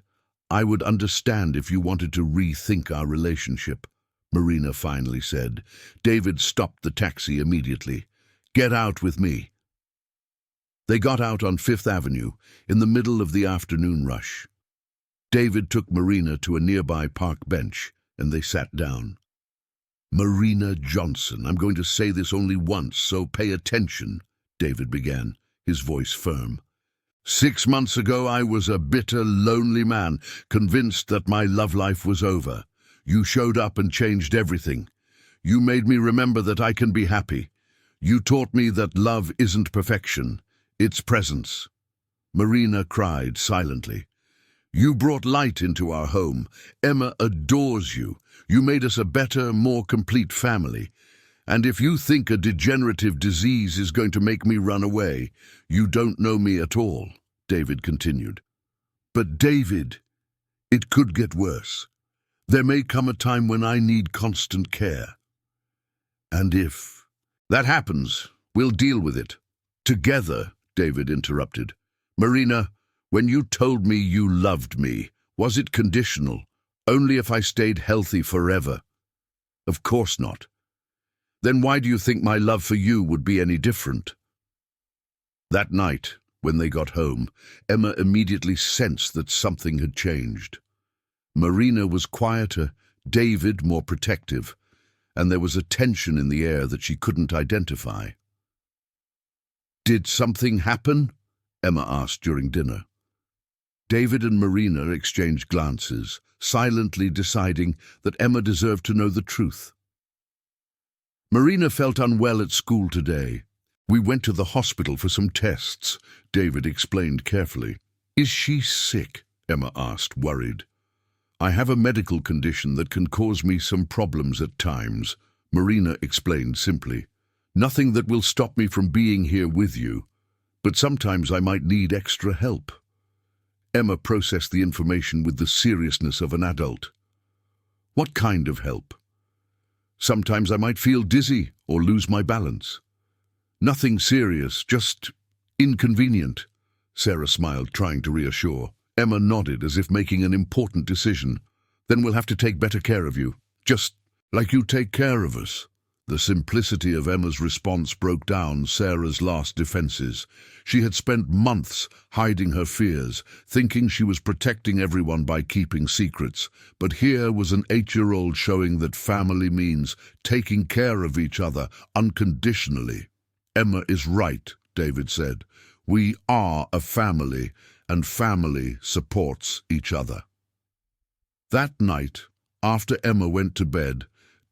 Speaker 1: I would understand if you wanted to rethink our relationship, Marina finally said. David stopped the taxi immediately. Get out with me. They got out on Fifth Avenue in the middle of the afternoon rush. David took Marina to a nearby park bench, and they sat down. Marina Johnson, I'm going to say this only once, so pay attention, David began, his voice firm. 6 months ago, I was a bitter, lonely man, convinced that my love life was over. You showed up and changed everything. You made me remember that I can be happy. You taught me that love isn't perfection. Its presence. Marina cried silently. You brought light into our home. Emma adores you. You made us a better, more complete family. And if you think a degenerative disease is going to make me run away, you don't know me at all, David continued. But David, it could get worse. There may come a time when I need constant care. And if that happens, we'll deal with it. Together, David interrupted. Marina, when you told me you loved me, was it conditional? Only if I stayed healthy forever? Of course not. Then why do you think my love for you would be any different? That night, when they got home, Emma immediately sensed that something had changed. Marina was quieter, David more protective, and there was a tension in the air that she couldn't identify. Did something happen? Emma asked during dinner. David and Marina exchanged glances, silently deciding that Emma deserved to know the truth. Marina felt unwell at school today. We went to the hospital for some tests, David explained carefully. Is she sick? Emma asked, worried. I have a medical condition that can cause me some problems at times, Marina explained simply. Nothing that will stop me from being here with you, but sometimes I might need extra help. Emma processed the information with the seriousness of an adult. What kind of help? Sometimes I might feel dizzy or lose my balance. Nothing serious, just inconvenient, Sarah smiled, trying to reassure. Emma nodded as if making an important decision. Then we'll have to take better care of you, just like you take care of us. The simplicity of Emma's response broke down Sarah's last defenses. She had spent months hiding her fears, thinking she was protecting everyone by keeping secrets. But here was an 8-year-old showing that family means taking care of each other unconditionally. Emma is right, David said. We are a family, and family supports each other. That night, after Emma went to bed,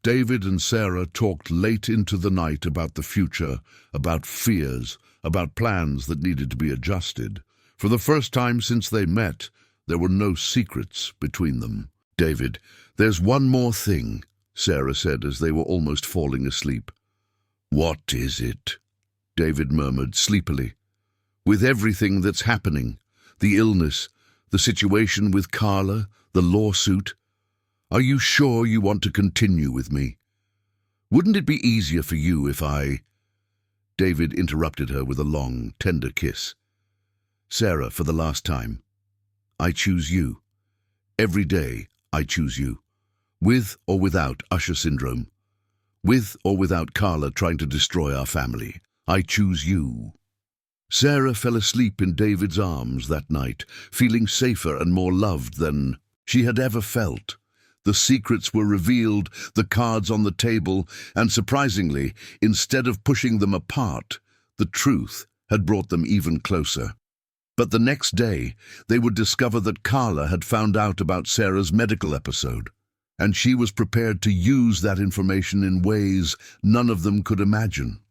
Speaker 1: David and Sarah talked late into the night about the future, about fears, about plans that needed to be adjusted. For the first time since they met, There were no secrets between them. "David, there's one more thing," Sarah said as they were almost falling asleep. "What is it?" David murmured sleepily. "With everything that's happening, the illness, the situation with Carla, the lawsuit, are you sure you want to continue with me? Wouldn't it be easier for you if I—" David interrupted her with a long, tender kiss. "Sarah, for the last time, I choose you. Every day, I choose you. With or without Usher syndrome. With or without Carla trying to destroy our family. I choose you." Sarah fell asleep in David's arms that night, feeling safer and more loved than she had ever felt. The secrets were revealed, the cards on the table, and surprisingly, instead of pushing them apart, the truth had brought them even closer. But the next day, they would discover that Carla had found out about Sarah's medical episode, and she was prepared to use that information in ways none of them could imagine.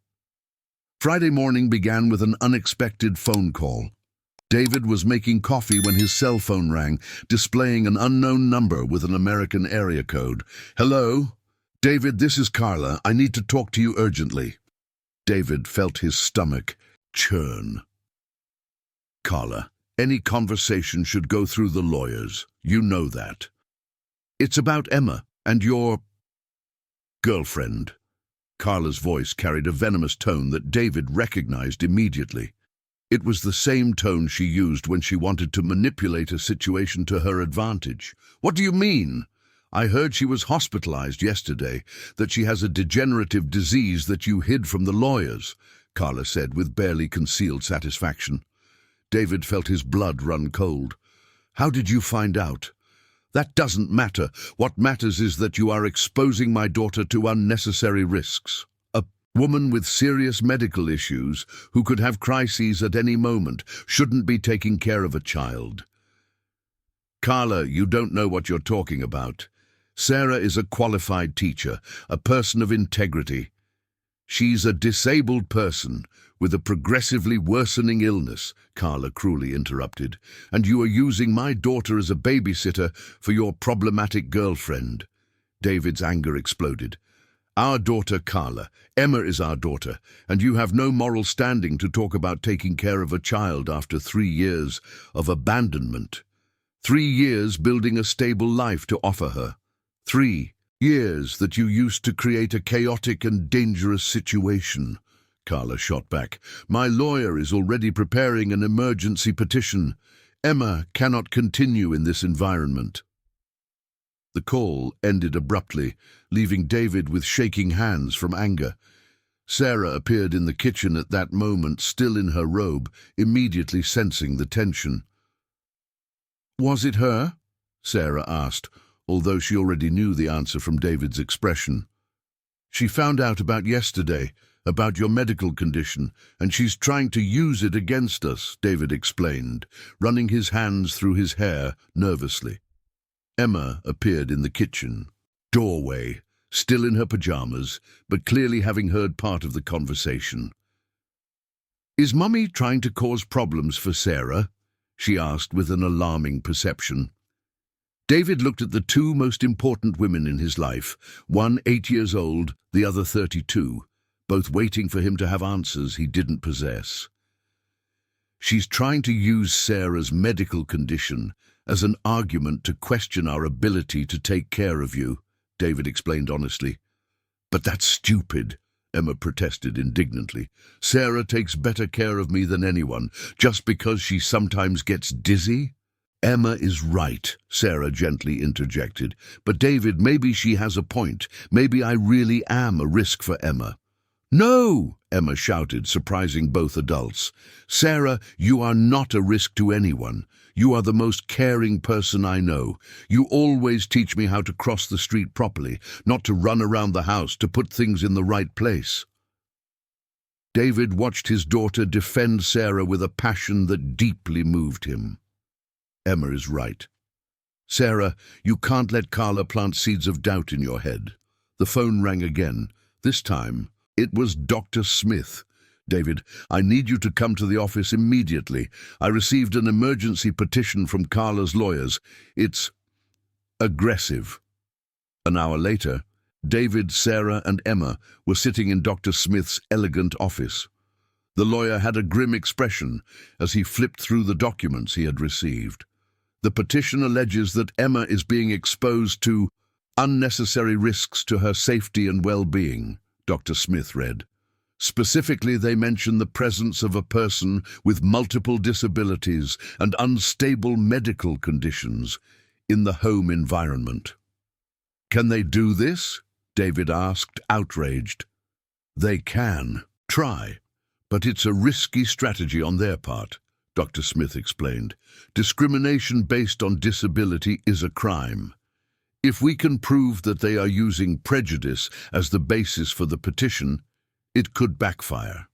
Speaker 1: Friday morning began with an unexpected phone call. David was making coffee when his cell phone rang, displaying an unknown number with an American area code. "Hello? David, this is Carla. I need to talk to you urgently." David felt his stomach churn. "Carla, any conversation should go through the lawyers. You know that. It's about Emma and your girlfriend." Carla's voice carried a venomous tone that David recognized immediately. It was the same tone she used when she wanted to manipulate a situation to her advantage. "What do you mean? I heard she was hospitalized yesterday, that she has a degenerative disease that you hid from the lawyers," Carla said with barely concealed satisfaction. David felt his blood run cold. "How did you find out?" "That doesn't matter. What matters is that you are exposing my daughter to unnecessary risks. A woman with serious medical issues, who could have crises at any moment, shouldn't be taking care of a child." "Carla, you don't know what you're talking about. Sarah is a qualified teacher, a person of integrity. She's a disabled person with a progressively worsening illness," Carla cruelly interrupted, "and you are using my daughter as a babysitter for your problematic girlfriend." David's anger exploded. "Our daughter, Carla. Emma is our daughter, and you have no moral standing to talk about taking care of a child after 3 years of abandonment. 3 years building a stable life to offer her. 3 years that you used to create a chaotic and dangerous situation." Carla shot back. "My lawyer is already preparing an emergency petition. Emma cannot continue in this environment." The call ended abruptly, leaving David with shaking hands from anger. Sarah appeared in the kitchen at that moment, still in her robe, immediately sensing the tension. "Was it her?" Sarah asked, although she already knew the answer from David's expression. "She found out about yesterday, about your medical condition, and she's trying to use it against us," David explained, running his hands through his hair nervously. Emma appeared in the kitchen doorway, still in her pajamas, but clearly having heard part of the conversation. "Is Mummy trying to cause problems for Sarah?" she asked with an alarming perception. David looked at the 2 most important women in his life, one 8 years old, the other 32, both waiting for him to have answers he didn't possess. "She's trying to use Sarah's medical condition as an argument to question our ability to take care of you," David explained honestly. "But that's stupid," Emma protested indignantly. "Sarah takes better care of me than anyone, just because she sometimes gets dizzy." "Emma is right," Sarah gently interjected. "But David, maybe she has a point. Maybe I really am a risk for Emma." "No!" Emma shouted, surprising both adults. "Sarah, you are not a risk to anyone. You are the most caring person I know. You always teach me how to cross the street properly, not to run around the house, to put things in the right place." David watched his daughter defend Sarah with a passion that deeply moved him. "Emma is right. Sarah, you can't let Carla plant seeds of doubt in your head." The phone rang again. This time, it was Dr. Smith. David, I need you to come to the office immediately. I received an emergency petition from Carla's lawyers. It's aggressive. An hour later, David, Sarah, and Emma were sitting in Dr. Smith's elegant office. The lawyer had a grim expression as he flipped through the documents he had received. The petition alleges that Emma is being exposed to unnecessary risks to her safety and well-being, Dr. Smith read. Specifically, they mention the presence of a person with multiple disabilities and unstable medical conditions in the home environment. Can they do this? David asked, outraged. They can. Try. But it's a risky strategy on their part, Dr. Smith explained. Discrimination based on disability is a crime. If we can prove that they are using prejudice as the basis for the petition, it could backfire.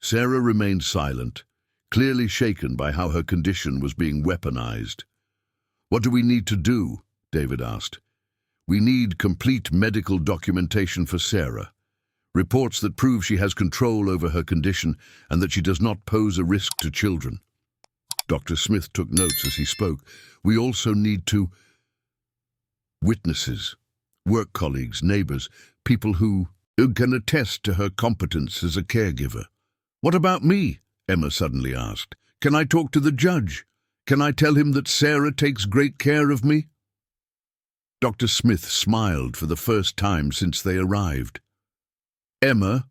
Speaker 1: Sarah remained silent, clearly shaken by how her condition was being weaponized. What do we need to do? David asked. We need complete medical documentation for Sarah. Reports that prove she has control over her condition and that she does not pose a risk to children. Dr. Smith took notes as he spoke. We also need to... witnesses, work colleagues, neighbors, people who can attest to her competence as a caregiver. What about me? Emma suddenly asked. Can I talk to the judge? Can I tell him that Sarah takes great care of me? Dr. Smith smiled for the first time since they arrived. Emma,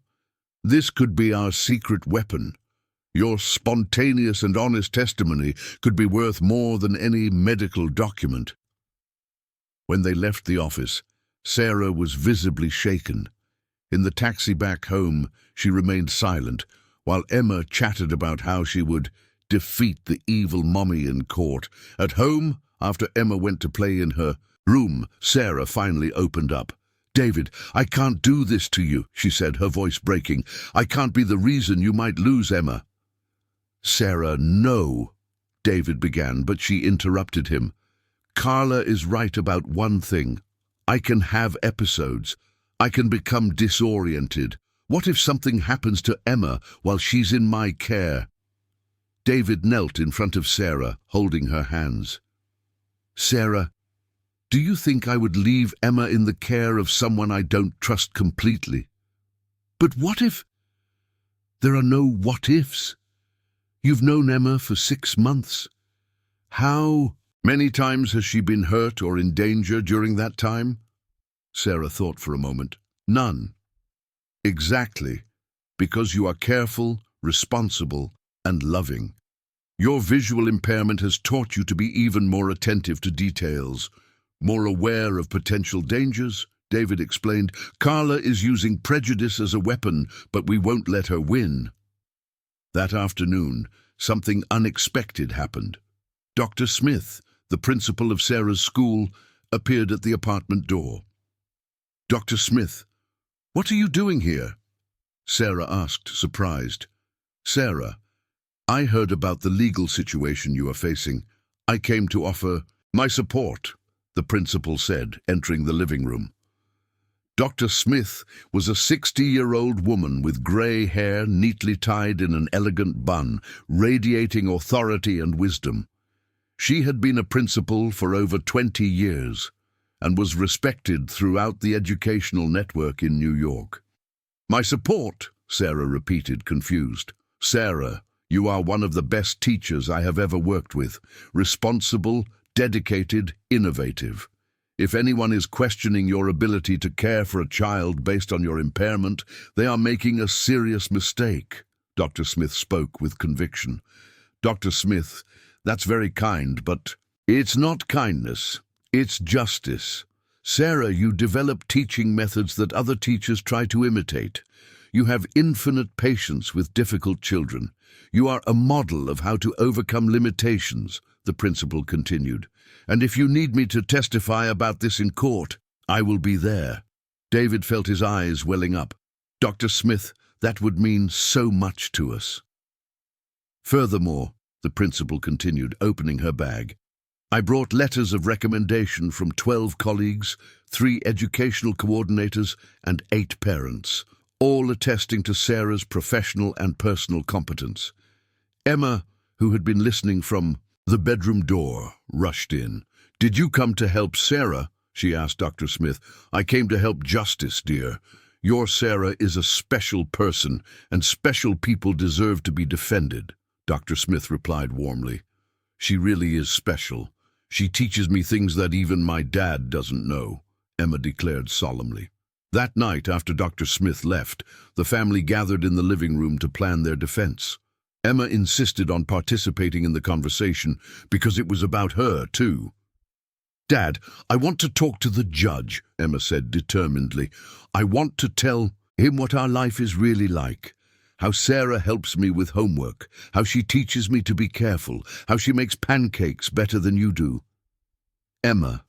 Speaker 1: this could be our secret weapon. Your spontaneous and honest testimony could be worth more than any medical document. When they left the office, Sarah was visibly shaken. In the taxi back home, she remained silent, while Emma chatted about how she would defeat the evil mommy in court. At home, after Emma went to play in her room, Sarah finally opened up. David, I can't do this to you, she said, her voice breaking. I can't be the reason you might lose Emma. Sarah, no, David began, but she interrupted him. Carla is right about one thing. I can have episodes. I can become disoriented. What if something happens to Emma while she's in my care? David knelt in front of Sarah, holding her hands. Sarah, do you think I would leave Emma in the care of someone I don't trust completely? But what if... There are no what-ifs. You've known Emma for 6 months. How many times has she been hurt or in danger during that time? Sarah thought for a moment. None. Exactly, because you are careful, responsible, and loving. Your visual impairment has taught you to be even more attentive to details, more aware of potential dangers, David explained. Carla is using prejudice as a weapon, but we won't let her win. That afternoon, something unexpected happened. Dr. Smith, the principal of Sarah's school, appeared at the apartment door. Dr. Smith, what are you doing here? Sarah asked, surprised. Sarah, I heard about the legal situation you are facing. I came to offer my support, the principal said, entering the living room. Dr. Smith was a 60-year-old woman with grey hair neatly tied in an elegant bun, radiating authority and wisdom. She had been a principal for over 20 years and was respected throughout the educational network in New York. My support, Sarah repeated, confused. Sarah, you are one of the best teachers I have ever worked with. Responsible, dedicated, innovative. If anyone is questioning your ability to care for a child based on your impairment, they are making a serious mistake, Dr. Smith spoke with conviction. Dr. Smith, that's very kind, but it's not kindness, it's justice. Sarah, you develop teaching methods that other teachers try to imitate. You have infinite patience with difficult children. You are a model of how to overcome limitations, the principal continued. And if you need me to testify about this in court, I will be there. David felt his eyes welling up. Dr. Smith, that would mean so much to us. Furthermore, the principal continued, opening her bag, I brought letters of recommendation from 12 colleagues, 3 educational coordinators, and 8 parents, all attesting to Sarah's professional and personal competence. Emma, who had been listening from the bedroom door, rushed in. "Did you come to help Sarah?" she asked Dr. Smith. "I came to help Justice, dear. Your Sarah is a special person, and special people deserve to be defended," Dr. Smith replied warmly. "She really is special. She teaches me things that even my dad doesn't know," Emma declared solemnly. That night, after Dr. Smith left, the family gathered in the living room to plan their defense. Emma insisted on participating in the conversation because it was about her, too. "Dad, I want to talk to the judge," Emma said determinedly. "I want to tell him what our life is really like. How Sarah helps me with homework, how she teaches me to be careful, how she makes pancakes better than you do." "Emma,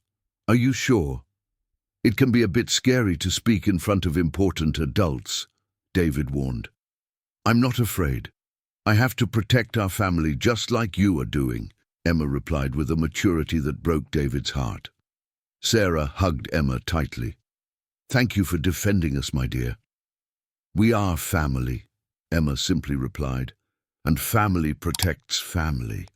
Speaker 1: are you sure? It can be a bit scary to speak in front of important adults," David warned. "I'm not afraid. I have to protect our family just like you are doing," Emma replied with a maturity that broke David's heart. Sarah hugged Emma tightly. "Thank you for defending us, my dear." "We are family," Emma simply replied, "and family protects family."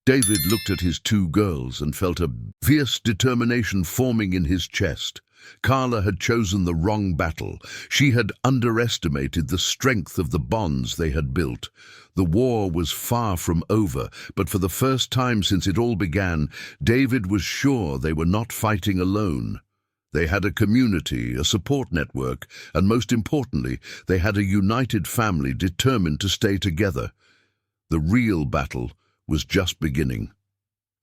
Speaker 1: David looked at his two girls and felt a fierce determination forming in his chest. Carla had chosen the wrong battle. She had underestimated the strength of the bonds they had built. The war was far from over, but for the first time since it all began, David was sure they were not fighting alone. They had a community, a support network, and most importantly, they had a united family determined to stay together. The real battle was just beginning.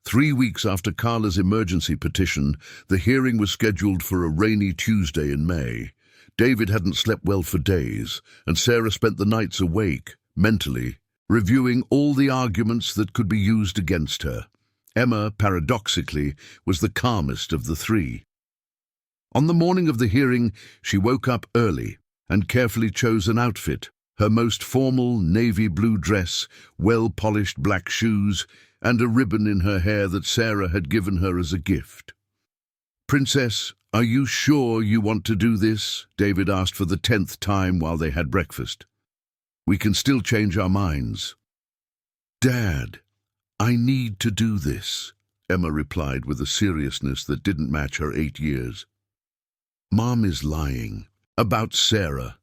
Speaker 1: 3 weeks after Carla's emergency petition, the hearing was scheduled for a rainy Tuesday in May. David hadn't slept well for days, and Sarah spent the nights awake, mentally, reviewing all the arguments that could be used against her. Emma, paradoxically, was the calmest of the three. On the morning of the hearing, she woke up early and carefully chose an outfit. Her most formal navy blue dress, well-polished black shoes, and a ribbon in her hair that Sarah had given her as a gift. "Princess, are you sure you want to do this?" David asked for the 10th time while they had breakfast. "We can still change our minds." "Dad, I need to do this," Emma replied with a seriousness that didn't match her 8 years. "Mom is lying about Sarah.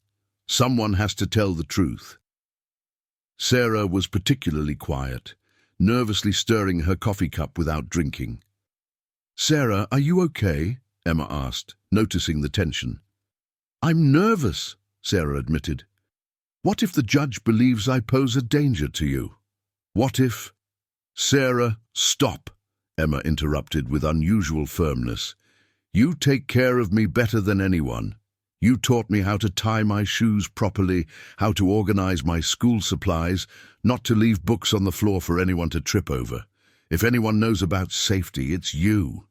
Speaker 1: Someone has to tell the truth." Sarah was particularly quiet, nervously stirring her coffee cup without drinking. "Sarah, are you okay?" Emma asked, noticing the tension. "I'm nervous," Sarah admitted. "What if the judge believes I pose a danger to you? What if—" "Sarah, stop," Emma interrupted with unusual firmness. "You take care of me better than anyone. You taught me how to tie my shoes properly, how to organize my school supplies, not to leave books on the floor for anyone to trip over. If anyone knows about safety, it's you."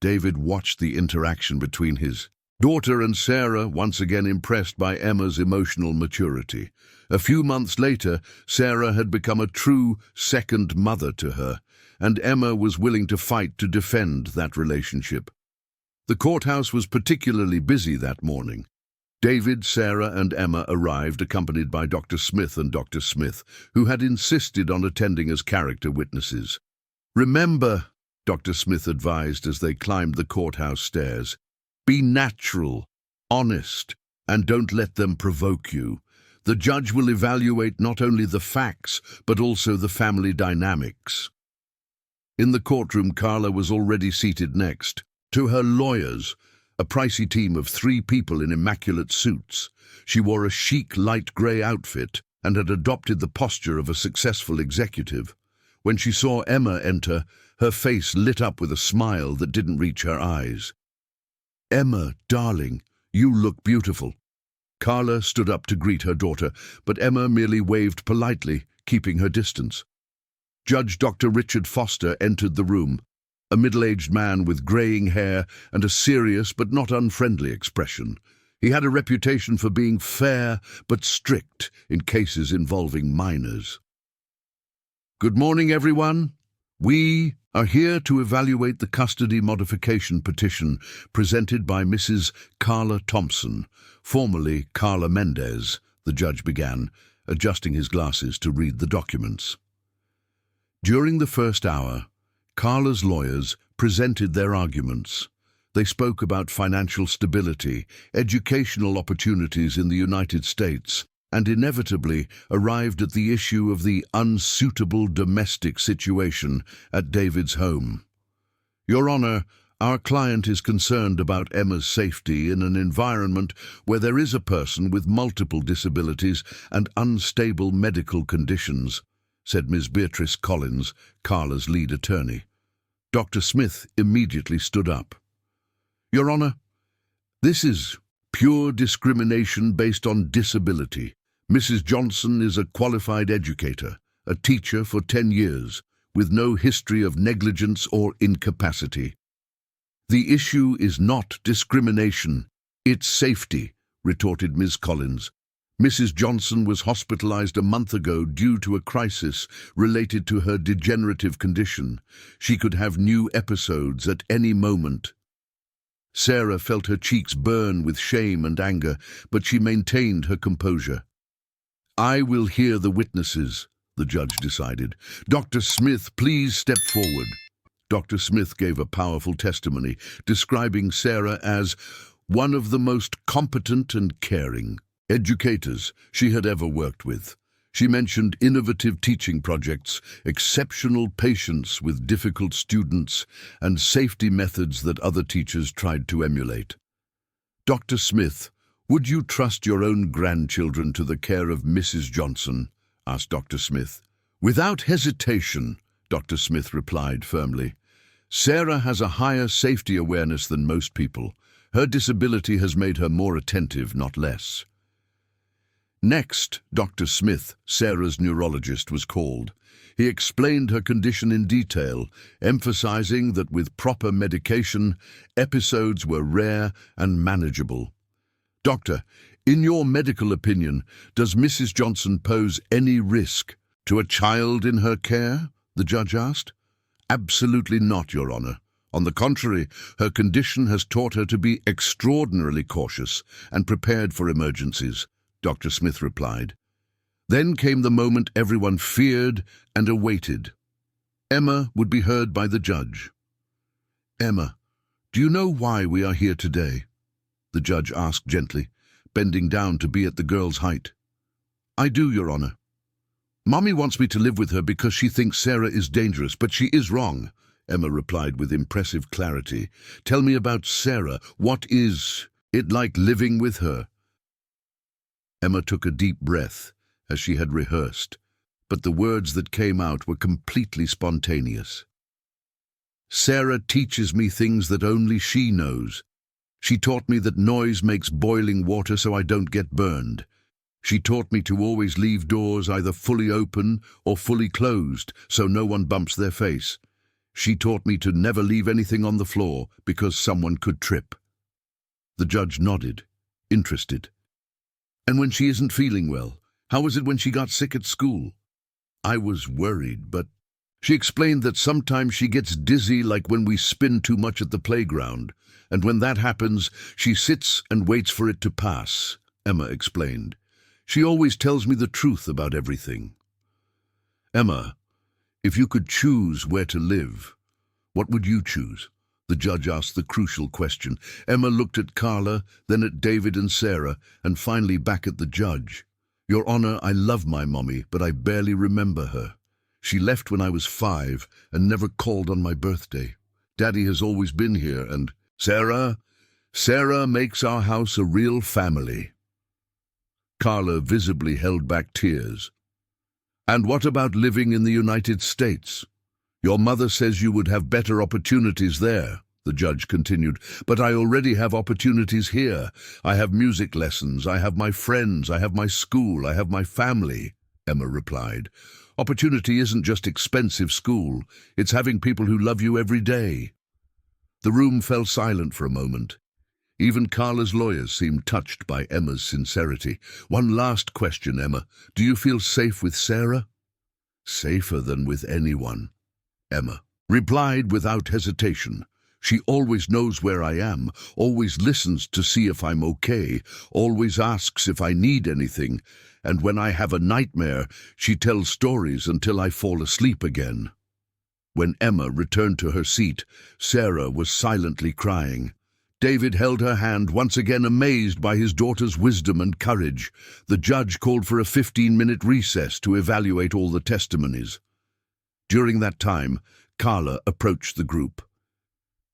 Speaker 1: David watched the interaction between his daughter and Sarah, once again impressed by Emma's emotional maturity. A few months later, Sarah had become a true second mother to her, and Emma was willing to fight to defend that relationship. The courthouse was particularly busy that morning. David, Sarah, and Emma arrived accompanied by Dr. Smith and Dr. Smith, who had insisted on attending as character witnesses. "Remember," Dr. Smith advised as they climbed the courthouse stairs, "be natural, honest, and don't let them provoke you. The judge will evaluate not only the facts, but also the family dynamics." In the courtroom, Carla was already seated next to her lawyers, a pricey team of 3 people in immaculate suits. She wore a chic light grey outfit and had adopted the posture of a successful executive. When she saw Emma enter, her face lit up with a smile that didn't reach her eyes. "Emma, darling, you look beautiful." Carla stood up to greet her daughter, but Emma merely waved politely, keeping her distance. Judge Dr. Richard Foster entered the room, a middle-aged man with greying hair and a serious but not unfriendly expression. He had a reputation for being fair but strict in cases involving minors. "Good morning, everyone. We, are here to evaluate the custody modification petition presented by Mrs. Carla Thompson, formerly Carla Mendez, the judge began, adjusting his glasses to read the documents. During the first hour, Carla's lawyers presented their arguments. They spoke about financial stability, educational opportunities in the United States, and inevitably arrived at the issue of the unsuitable domestic situation at David's home. Your Honor, our client is concerned about Emma's safety in an environment where there is a person with multiple disabilities and unstable medical conditions, said Ms. Beatrice Collins, Carla's lead attorney. Dr. Smith immediately stood up. Your Honor, this is pure discrimination based on disability. Mrs. Johnson is a qualified educator, a teacher for 10 years, with no history of negligence or incapacity. The issue is not discrimination, it's safety, retorted Ms. Collins. Mrs. Johnson was hospitalized a month ago due to a crisis related to her degenerative condition. She could have new episodes at any moment. Sarah felt her cheeks burn with shame and anger, but she maintained her composure. I will hear the witnesses, the judge decided. Dr. Smith, please step forward. Dr. Smith gave a powerful testimony, describing Sarah as one of the most competent and caring educators she had ever worked with. She mentioned innovative teaching projects, exceptional patience with difficult students, and safety methods that other teachers tried to emulate. Dr. Smith, would you trust your own grandchildren to the care of Mrs. Johnson? Asked Dr. Smith. Without hesitation, Dr. Smith replied firmly. Sarah has a higher safety awareness than most people. Her disability has made her more attentive, not less. Next, Dr. Smith, Sarah's neurologist, was called. He explained her condition in detail, emphasizing that with proper medication, episodes were rare and manageable. Doctor, in your medical opinion, does Mrs. Johnson pose any risk to a child in her care? The judge asked. Absolutely not, Your Honor. On the contrary, her condition has taught her to be extraordinarily cautious and prepared for emergencies, Dr. Smith replied. Then came the moment everyone feared and awaited. Emma would be heard by the judge. Emma, do you know why we are here today? The judge asked gently, bending down to be at the girl's height. I do, Your Honor. Mommy wants me to live with her because she thinks Sarah is dangerous, but she is wrong, Emma replied with impressive clarity. Tell me about Sarah. What is it like living with her? Emma took a deep breath, as she had rehearsed, but the words that came out were completely spontaneous. Sarah teaches me things that only she knows. She taught me that noise makes boiling water so I don't get burned. She taught me to always leave doors either fully open or fully closed so no one bumps their face. She taught me to never leave anything on the floor because someone could trip. The judge nodded, interested. And when she isn't feeling well, how was it when she got sick at school? I was worried, but she explained that sometimes she gets dizzy like when we spin too much at the playground, and when that happens, she sits and waits for it to pass, Emma explained. She always tells me the truth about everything. Emma, if you could choose where to live, what would you choose? The judge asked the crucial question. Emma looked at Carla, then at David and Sarah, and finally back at the judge. Your Honor, I love my mommy, but I barely remember her. She left when I was 5 and never called on my birthday. Daddy has always been here, and Sarah makes our house a real family. Carla visibly held back tears. And what about living in the United States? Your mother says you would have better opportunities there, the judge continued, but I already have opportunities here. I have music lessons, I have my friends, I have my school, I have my family, Emma replied. Opportunity isn't just expensive school, it's having people who love you every day. The room fell silent for a moment. Even Carla's lawyers seemed touched by Emma's sincerity. One last question, Emma. Do you feel safe with Sarah? Safer than with anyone, Emma replied without hesitation. She always knows where I am, always listens to see if I'm okay, always asks if I need anything, and when I have a nightmare, she tells stories until I fall asleep again. When Emma returned to her seat, Sarah was silently crying. David held her hand, once again amazed by his daughter's wisdom and courage. The judge called for a 15-minute recess to evaluate all the testimonies. During that time, Carla approached the group.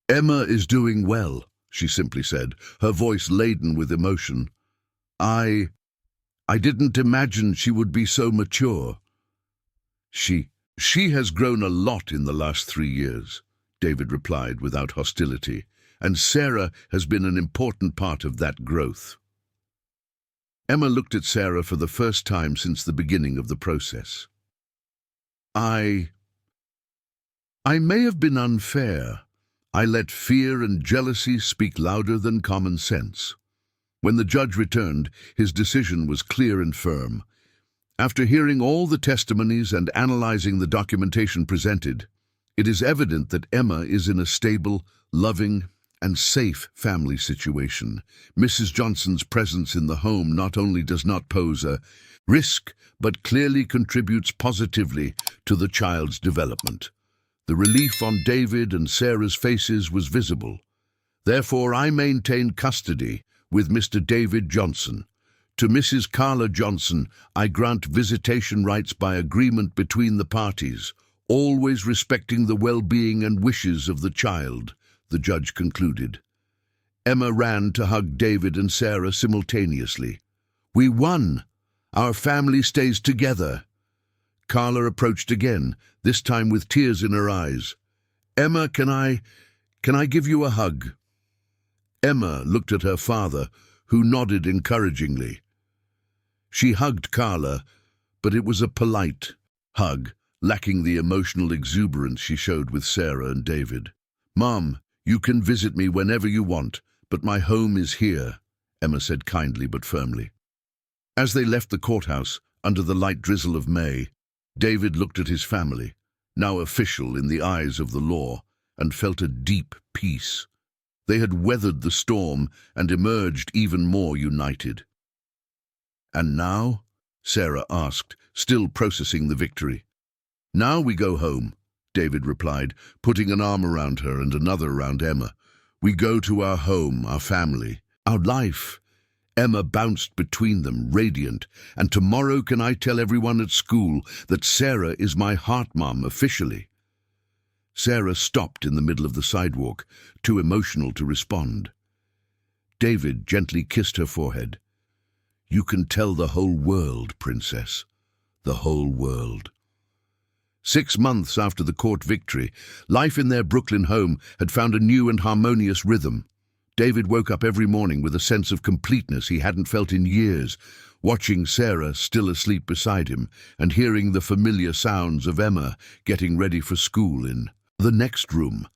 Speaker 1: "Emma is doing well," she simply said, her voice laden with emotion. I didn't imagine she would be so mature." She has grown a lot in the last 3 years," David replied without hostility, "and Sarah has been an important part of that growth." Emma looked at Sarah for the first time since the beginning of the process. I may have been unfair. I let fear and jealousy speak louder than common sense." When the judge returned, his decision was clear and firm. After hearing all the testimonies and analyzing the documentation presented, it is evident that Emma is in a stable, loving, and safe family situation. Mrs. Johnson's presence in the home not only does not pose a risk, but clearly contributes positively to the child's development. The relief on David and Sarah's faces was visible. Therefore, I maintain custody with Mr. David Johnson. To Mrs. Carla Johnson, I grant visitation rights by agreement between the parties, always respecting the well-being and wishes of the child, the judge concluded. Emma ran to hug David and Sarah simultaneously. "We won! Our family stays together." Carla approached again, this time with tears in her eyes. "Emma, can I give you a hug?" Emma looked at her father, who nodded encouragingly. She hugged Carla, but it was a polite hug, lacking the emotional exuberance she showed with Sarah and David. "Mom, you can visit me whenever you want, but my home is here," Emma said kindly but firmly. As they left the courthouse, under the light drizzle of May, David looked at his family, now official in the eyes of the law, and felt a deep peace. They had weathered the storm and emerged even more united. "And now?" Sarah asked, still processing the victory. "Now we go home," David replied, putting an arm around her and another around Emma. "We go to our home, our family, our life." Emma bounced between them, radiant. "And tomorrow can I tell everyone at school that Sarah is my heart mom officially?" Sarah stopped in the middle of the sidewalk, too emotional to respond. David gently kissed her forehead. "You can tell the whole world, Princess. The whole world." 6 months after the court victory, life in their Brooklyn home had found a new and harmonious rhythm. David woke up every morning with a sense of completeness he hadn't felt in years, watching Sarah still asleep beside him and hearing the familiar sounds of Emma getting ready for school in the next room.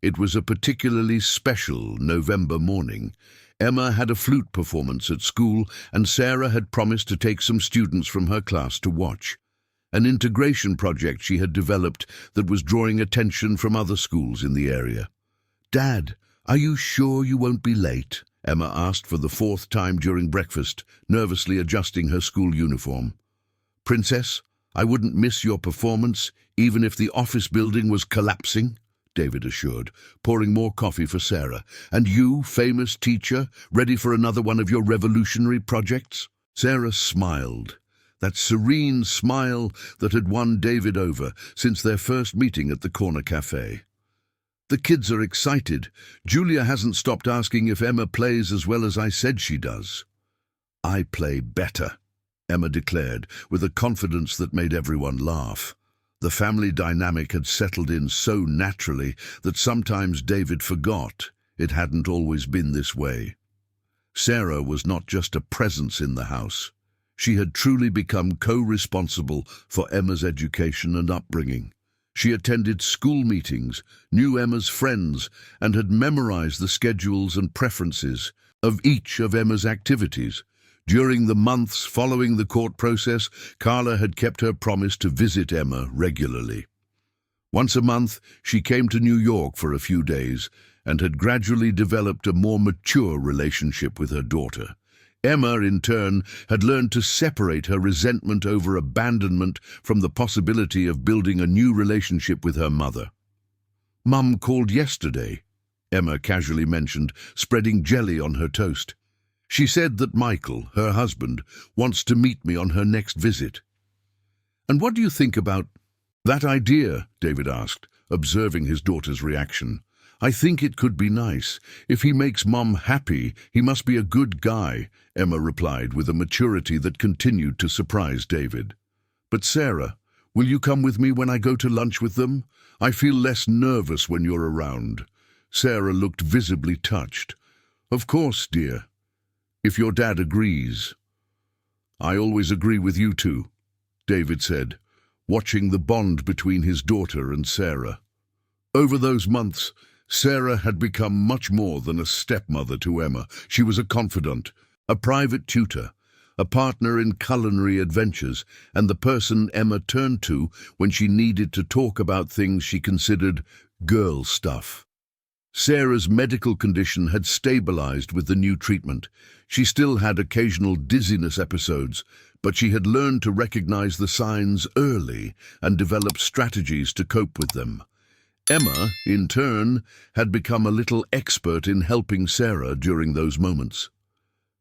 Speaker 1: It was a particularly special November morning. Emma had a flute performance at school, and Sarah had promised to take some students from her class to watch. An integration project she had developed that was drawing attention from other schools in the area. "Dad, are you sure you won't be late?" Emma asked for the 4th time during breakfast, nervously adjusting her school uniform. "Princess, I wouldn't miss your performance, even if the office building was collapsing," David assured, pouring more coffee for Sarah. "And you, famous teacher, ready for another one of your revolutionary projects?" Sarah smiled, that serene smile that had won David over since their first meeting at the corner cafe. "The kids are excited. Julia hasn't stopped asking if Emma plays as well as I said she does." "I play better," Emma declared, with a confidence that made everyone laugh. The family dynamic had settled in so naturally that sometimes David forgot it hadn't always been this way. Sarah was not just a presence in the house. She had truly become co-responsible for Emma's education and upbringing. She attended school meetings, knew Emma's friends, and had memorized the schedules and preferences of each of Emma's activities. During the months following the court process, Carla had kept her promise to visit Emma regularly. Once a month, she came to New York for a few days and had gradually developed a more mature relationship with her daughter. Emma, in turn, had learned to separate her resentment over abandonment from the possibility of building a new relationship with her mother. "Mum called yesterday," Emma casually mentioned, spreading jelly on her toast. "She said that Michael, her husband, wants to meet me on her next visit." "And what do you think about that idea?" David asked, observing his daughter's reaction. "I think it could be nice. If he makes Mum happy, he must be a good guy," Emma replied with a maturity that continued to surprise David. "But Sarah, will you come with me when I go to lunch with them? I feel less nervous when you're around." Sarah looked visibly touched. "Of course, dear. If your dad agrees." "I always agree with you two," David said, watching the bond between his daughter and Sarah. Over those months, Sarah had become much more than a stepmother to Emma. She was a confidant, a private tutor, a partner in culinary adventures, and the person Emma turned to when she needed to talk about things she considered girl stuff. Sarah's medical condition had stabilized with the new treatment. She still had occasional dizziness episodes, but she had learned to recognize the signs early and develop strategies to cope with them. Emma, in turn, had become a little expert in helping Sarah during those moments.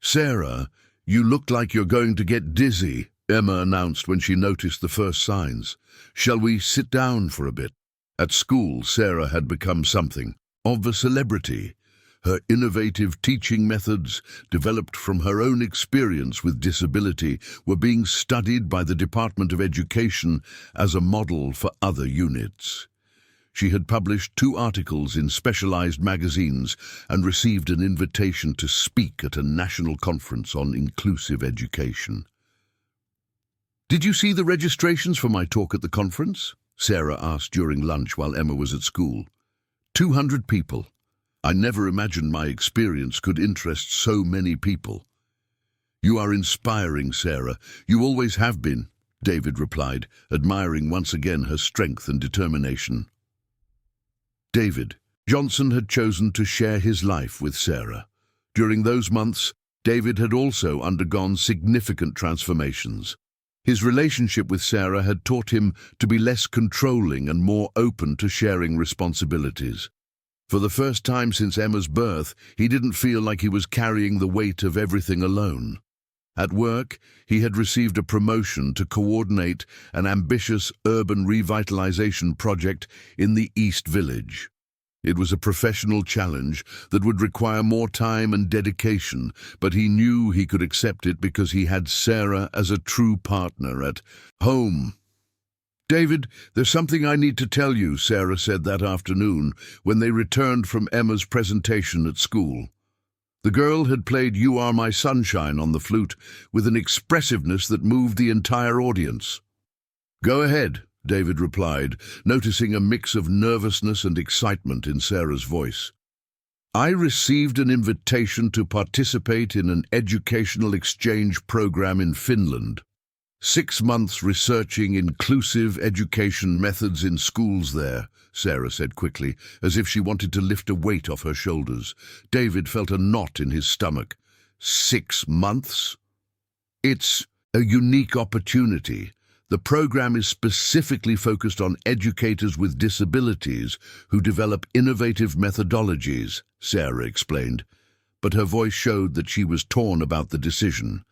Speaker 1: "Sarah, you look like you're going to get dizzy," Emma announced when she noticed the first signs. "Shall we sit down for a bit?" At school, Sarah had become something of a celebrity. Her innovative teaching methods, developed from her own experience with disability, were being studied by the Department of Education as a model for other units. She had published 2 articles in specialized magazines and received an invitation to speak at a national conference on inclusive education. "Did you see the registrations for my talk at the conference?" Sarah asked during lunch while Emma was at school. 200 people. I never imagined my experience could interest so many people." "You are inspiring, Sarah. You always have been," David replied, admiring once again her strength and determination. David Johnson had chosen to share his life with Sarah. During those months, David had also undergone significant transformations. His relationship with Sarah had taught him to be less controlling and more open to sharing responsibilities. For the first time since Emma's birth, he didn't feel like he was carrying the weight of everything alone. At work, he had received a promotion to coordinate an ambitious urban revitalization project in the East Village. It was a professional challenge that would require more time and dedication, but he knew he could accept it because he had Sarah as a true partner at home. "David, there's something I need to tell you," Sarah said that afternoon when they returned from Emma's presentation at school. The girl had played "You Are My Sunshine" on the flute with an expressiveness that moved the entire audience. "Go ahead," David replied, noticing a mix of nervousness and excitement in Sarah's voice. "I received an invitation to participate in an educational exchange program in Finland. 6 months researching inclusive education methods in schools there," Sarah said quickly, as if she wanted to lift a weight off her shoulders. David felt a knot in his stomach. 6 months? "It's a unique opportunity. The program is specifically focused on educators with disabilities who develop innovative methodologies," Sarah explained, but her voice showed that she was torn about the decision.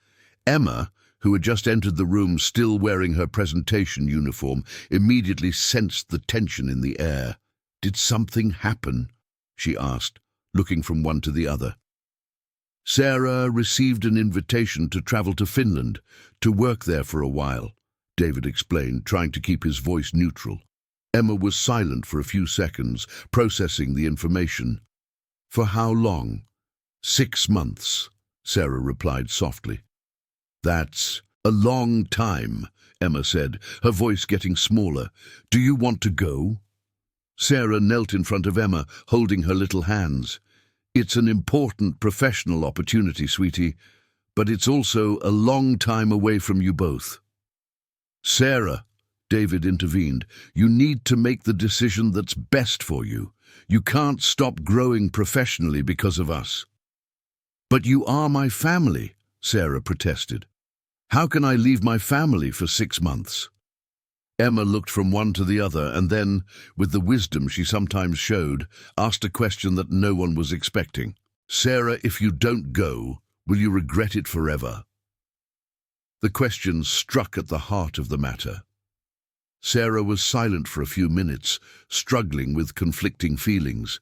Speaker 1: Emma, who had just entered the room still wearing her presentation uniform, immediately sensed the tension in the air. "Did something happen?" she asked, looking from one to the other. "Sarah received an invitation to travel to Finland, to work there for a while," David explained, trying to keep his voice neutral. Emma was silent for a few seconds, processing the information. "For how long?" 6 months, Sarah replied softly. "That's a long time," Emma said, her voice getting smaller. "Do you want to go?" Sarah knelt in front of Emma, holding her little hands. "It's an important professional opportunity, sweetie, but it's also a long time away from you both." "Sarah," David intervened. You need to make the decision that's best for you. You can't stop growing professionally because of us. But you are my family, Sarah protested. How can I leave my family for 6 months? Emma looked from one to the other and then, with the wisdom she sometimes showed, asked a question that no one was expecting. Sarah, if you don't go, will you regret it forever? The question struck at the heart of the matter. Sarah was silent for a few minutes, struggling with conflicting feelings.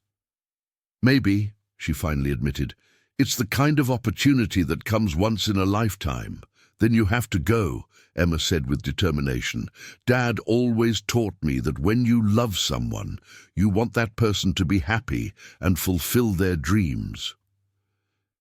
Speaker 1: Maybe, she finally admitted, it's the kind of opportunity that comes once in a lifetime. Then you have to go, Emma said with determination. Dad always taught me that when you love someone, you want that person to be happy and fulfill their dreams.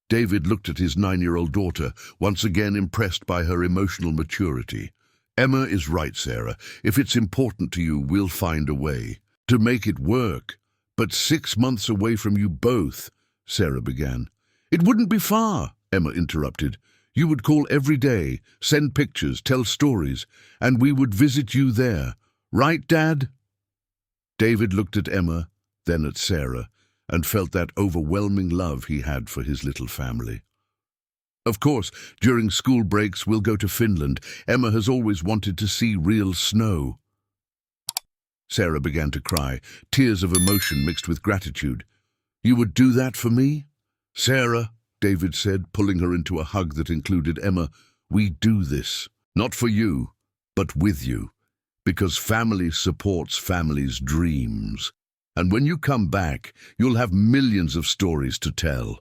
Speaker 1: David looked at his 9-year-old daughter, once again impressed by her emotional maturity. Emma is right, Sarah. If it's important to you, we'll find a way to make it work. But 6 months away from you both, Sarah began. It wouldn't be far, Emma interrupted. You would call every day, send pictures, tell stories, and we would visit you there. Right, Dad? David looked at Emma, then at Sarah, and felt that overwhelming love he had for his little family. Of course, during school breaks, we'll go to Finland. Emma has always wanted to see real snow. Sarah began to cry, tears of emotion mixed with gratitude. You would do that for me? Sarah, David said, pulling her into a hug that included Emma, we do this, not for you, but with you, because family supports family's dreams. And when you come back, you'll have millions of stories to tell.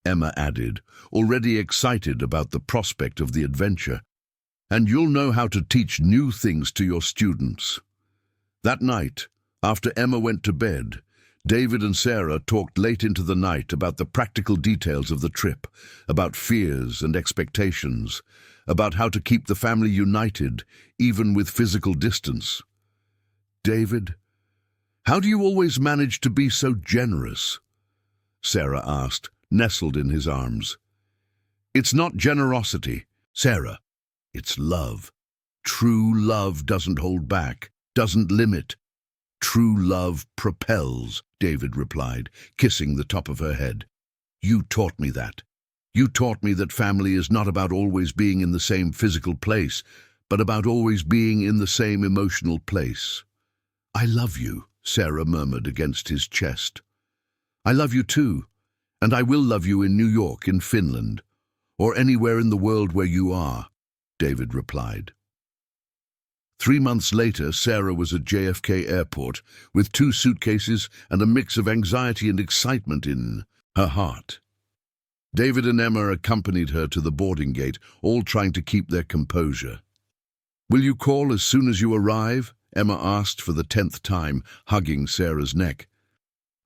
Speaker 1: Emma added, already excited about the prospect of the adventure. And you'll know how to teach new things to your students. That night, after Emma went to bed, David and Sarah talked late into the night about the practical details of the trip, about fears and expectations, about how to keep the family united, even with physical distance. David, how do you always manage to be so generous? Sarah asked, nestled in his arms. It's not generosity, Sarah. It's love. True love doesn't hold back, doesn't limit. True love propels, David replied, kissing the top of her head. You taught me that. You taught me that family is not about always being in the same physical place, but about always being in the same emotional place. I love you, Sarah murmured against his chest. I love you too. And I will love you in New York, in Finland, or anywhere in the world where you are, David replied. 3 months later, Sarah was at JFK Airport with 2 suitcases and a mix of anxiety and excitement in her heart. David and Emma accompanied her to the boarding gate, all trying to keep their composure. Will you call as soon as you arrive? Emma asked for the 10th time, hugging Sarah's neck.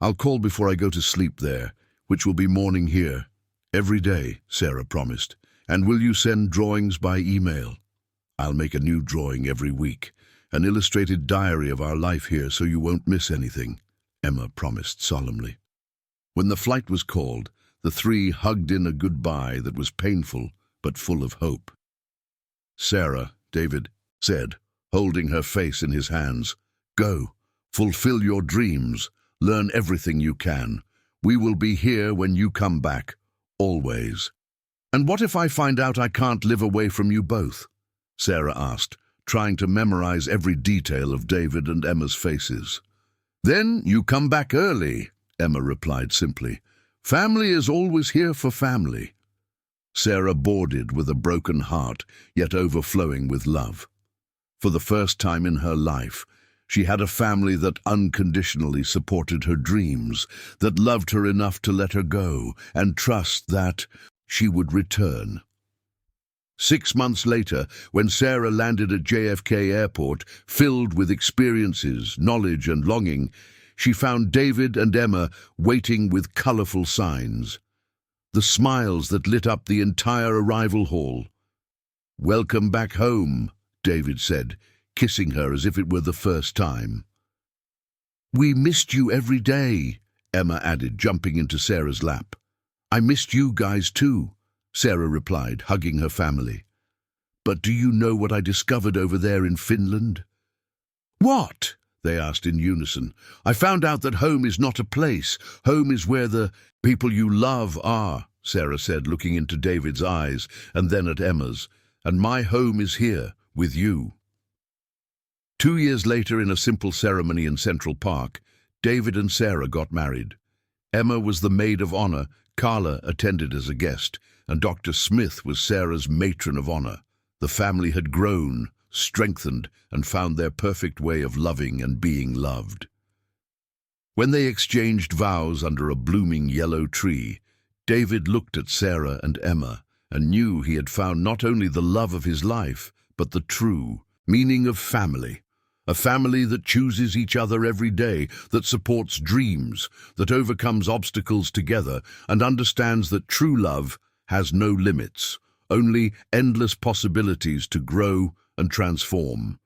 Speaker 1: I'll call before I go to sleep there, which will be morning here. Every day, Sarah promised. And will you send drawings by email? I'll make a new drawing every week, an illustrated diary of our life here so you won't miss anything, Emma promised solemnly. When the flight was called, the 3 hugged in a goodbye that was painful but full of hope. Sarah, David said, holding her face in his hands, go, fulfill your dreams, learn everything you can. We will be here when you come back, always. And what if I find out I can't live away from you both? Sarah asked, trying to memorize every detail of David and Emma's faces. Then you come back early, Emma replied simply. Family is always here for family. Sarah boarded with a broken heart, yet overflowing with love. For the first time in her life, she had a family that unconditionally supported her dreams, that loved her enough to let her go and trust that she would return. 6 months later, when Sarah landed at JFK Airport, filled with experiences, knowledge and longing, she found David and Emma waiting with colorful signs. The smiles that lit up the entire arrival hall. Welcome back home, David said, kissing her as if it were the first time. We missed you every day, Emma added, jumping into Sarah's lap. I missed you guys too, Sarah replied, hugging her family. But do you know what I discovered over there in Finland? What? They asked in unison. I found out that home is not a place. Home is where the people you love are, Sarah said, looking into David's eyes and then at Emma's. And my home is here, with you. 2 years later, in a simple ceremony in Central Park, David and Sarah got married. Emma was the maid of honor, Carla attended as a guest, and Dr. Smith was Sarah's matron of honor. The family had grown, strengthened, and found their perfect way of loving and being loved. When they exchanged vows under a blooming yellow tree, David looked at Sarah and Emma and knew he had found not only the love of his life, but the true meaning of family. A family that chooses each other every day, that supports dreams, that overcomes obstacles together, and understands that true love has no limits, only endless possibilities to grow and transform.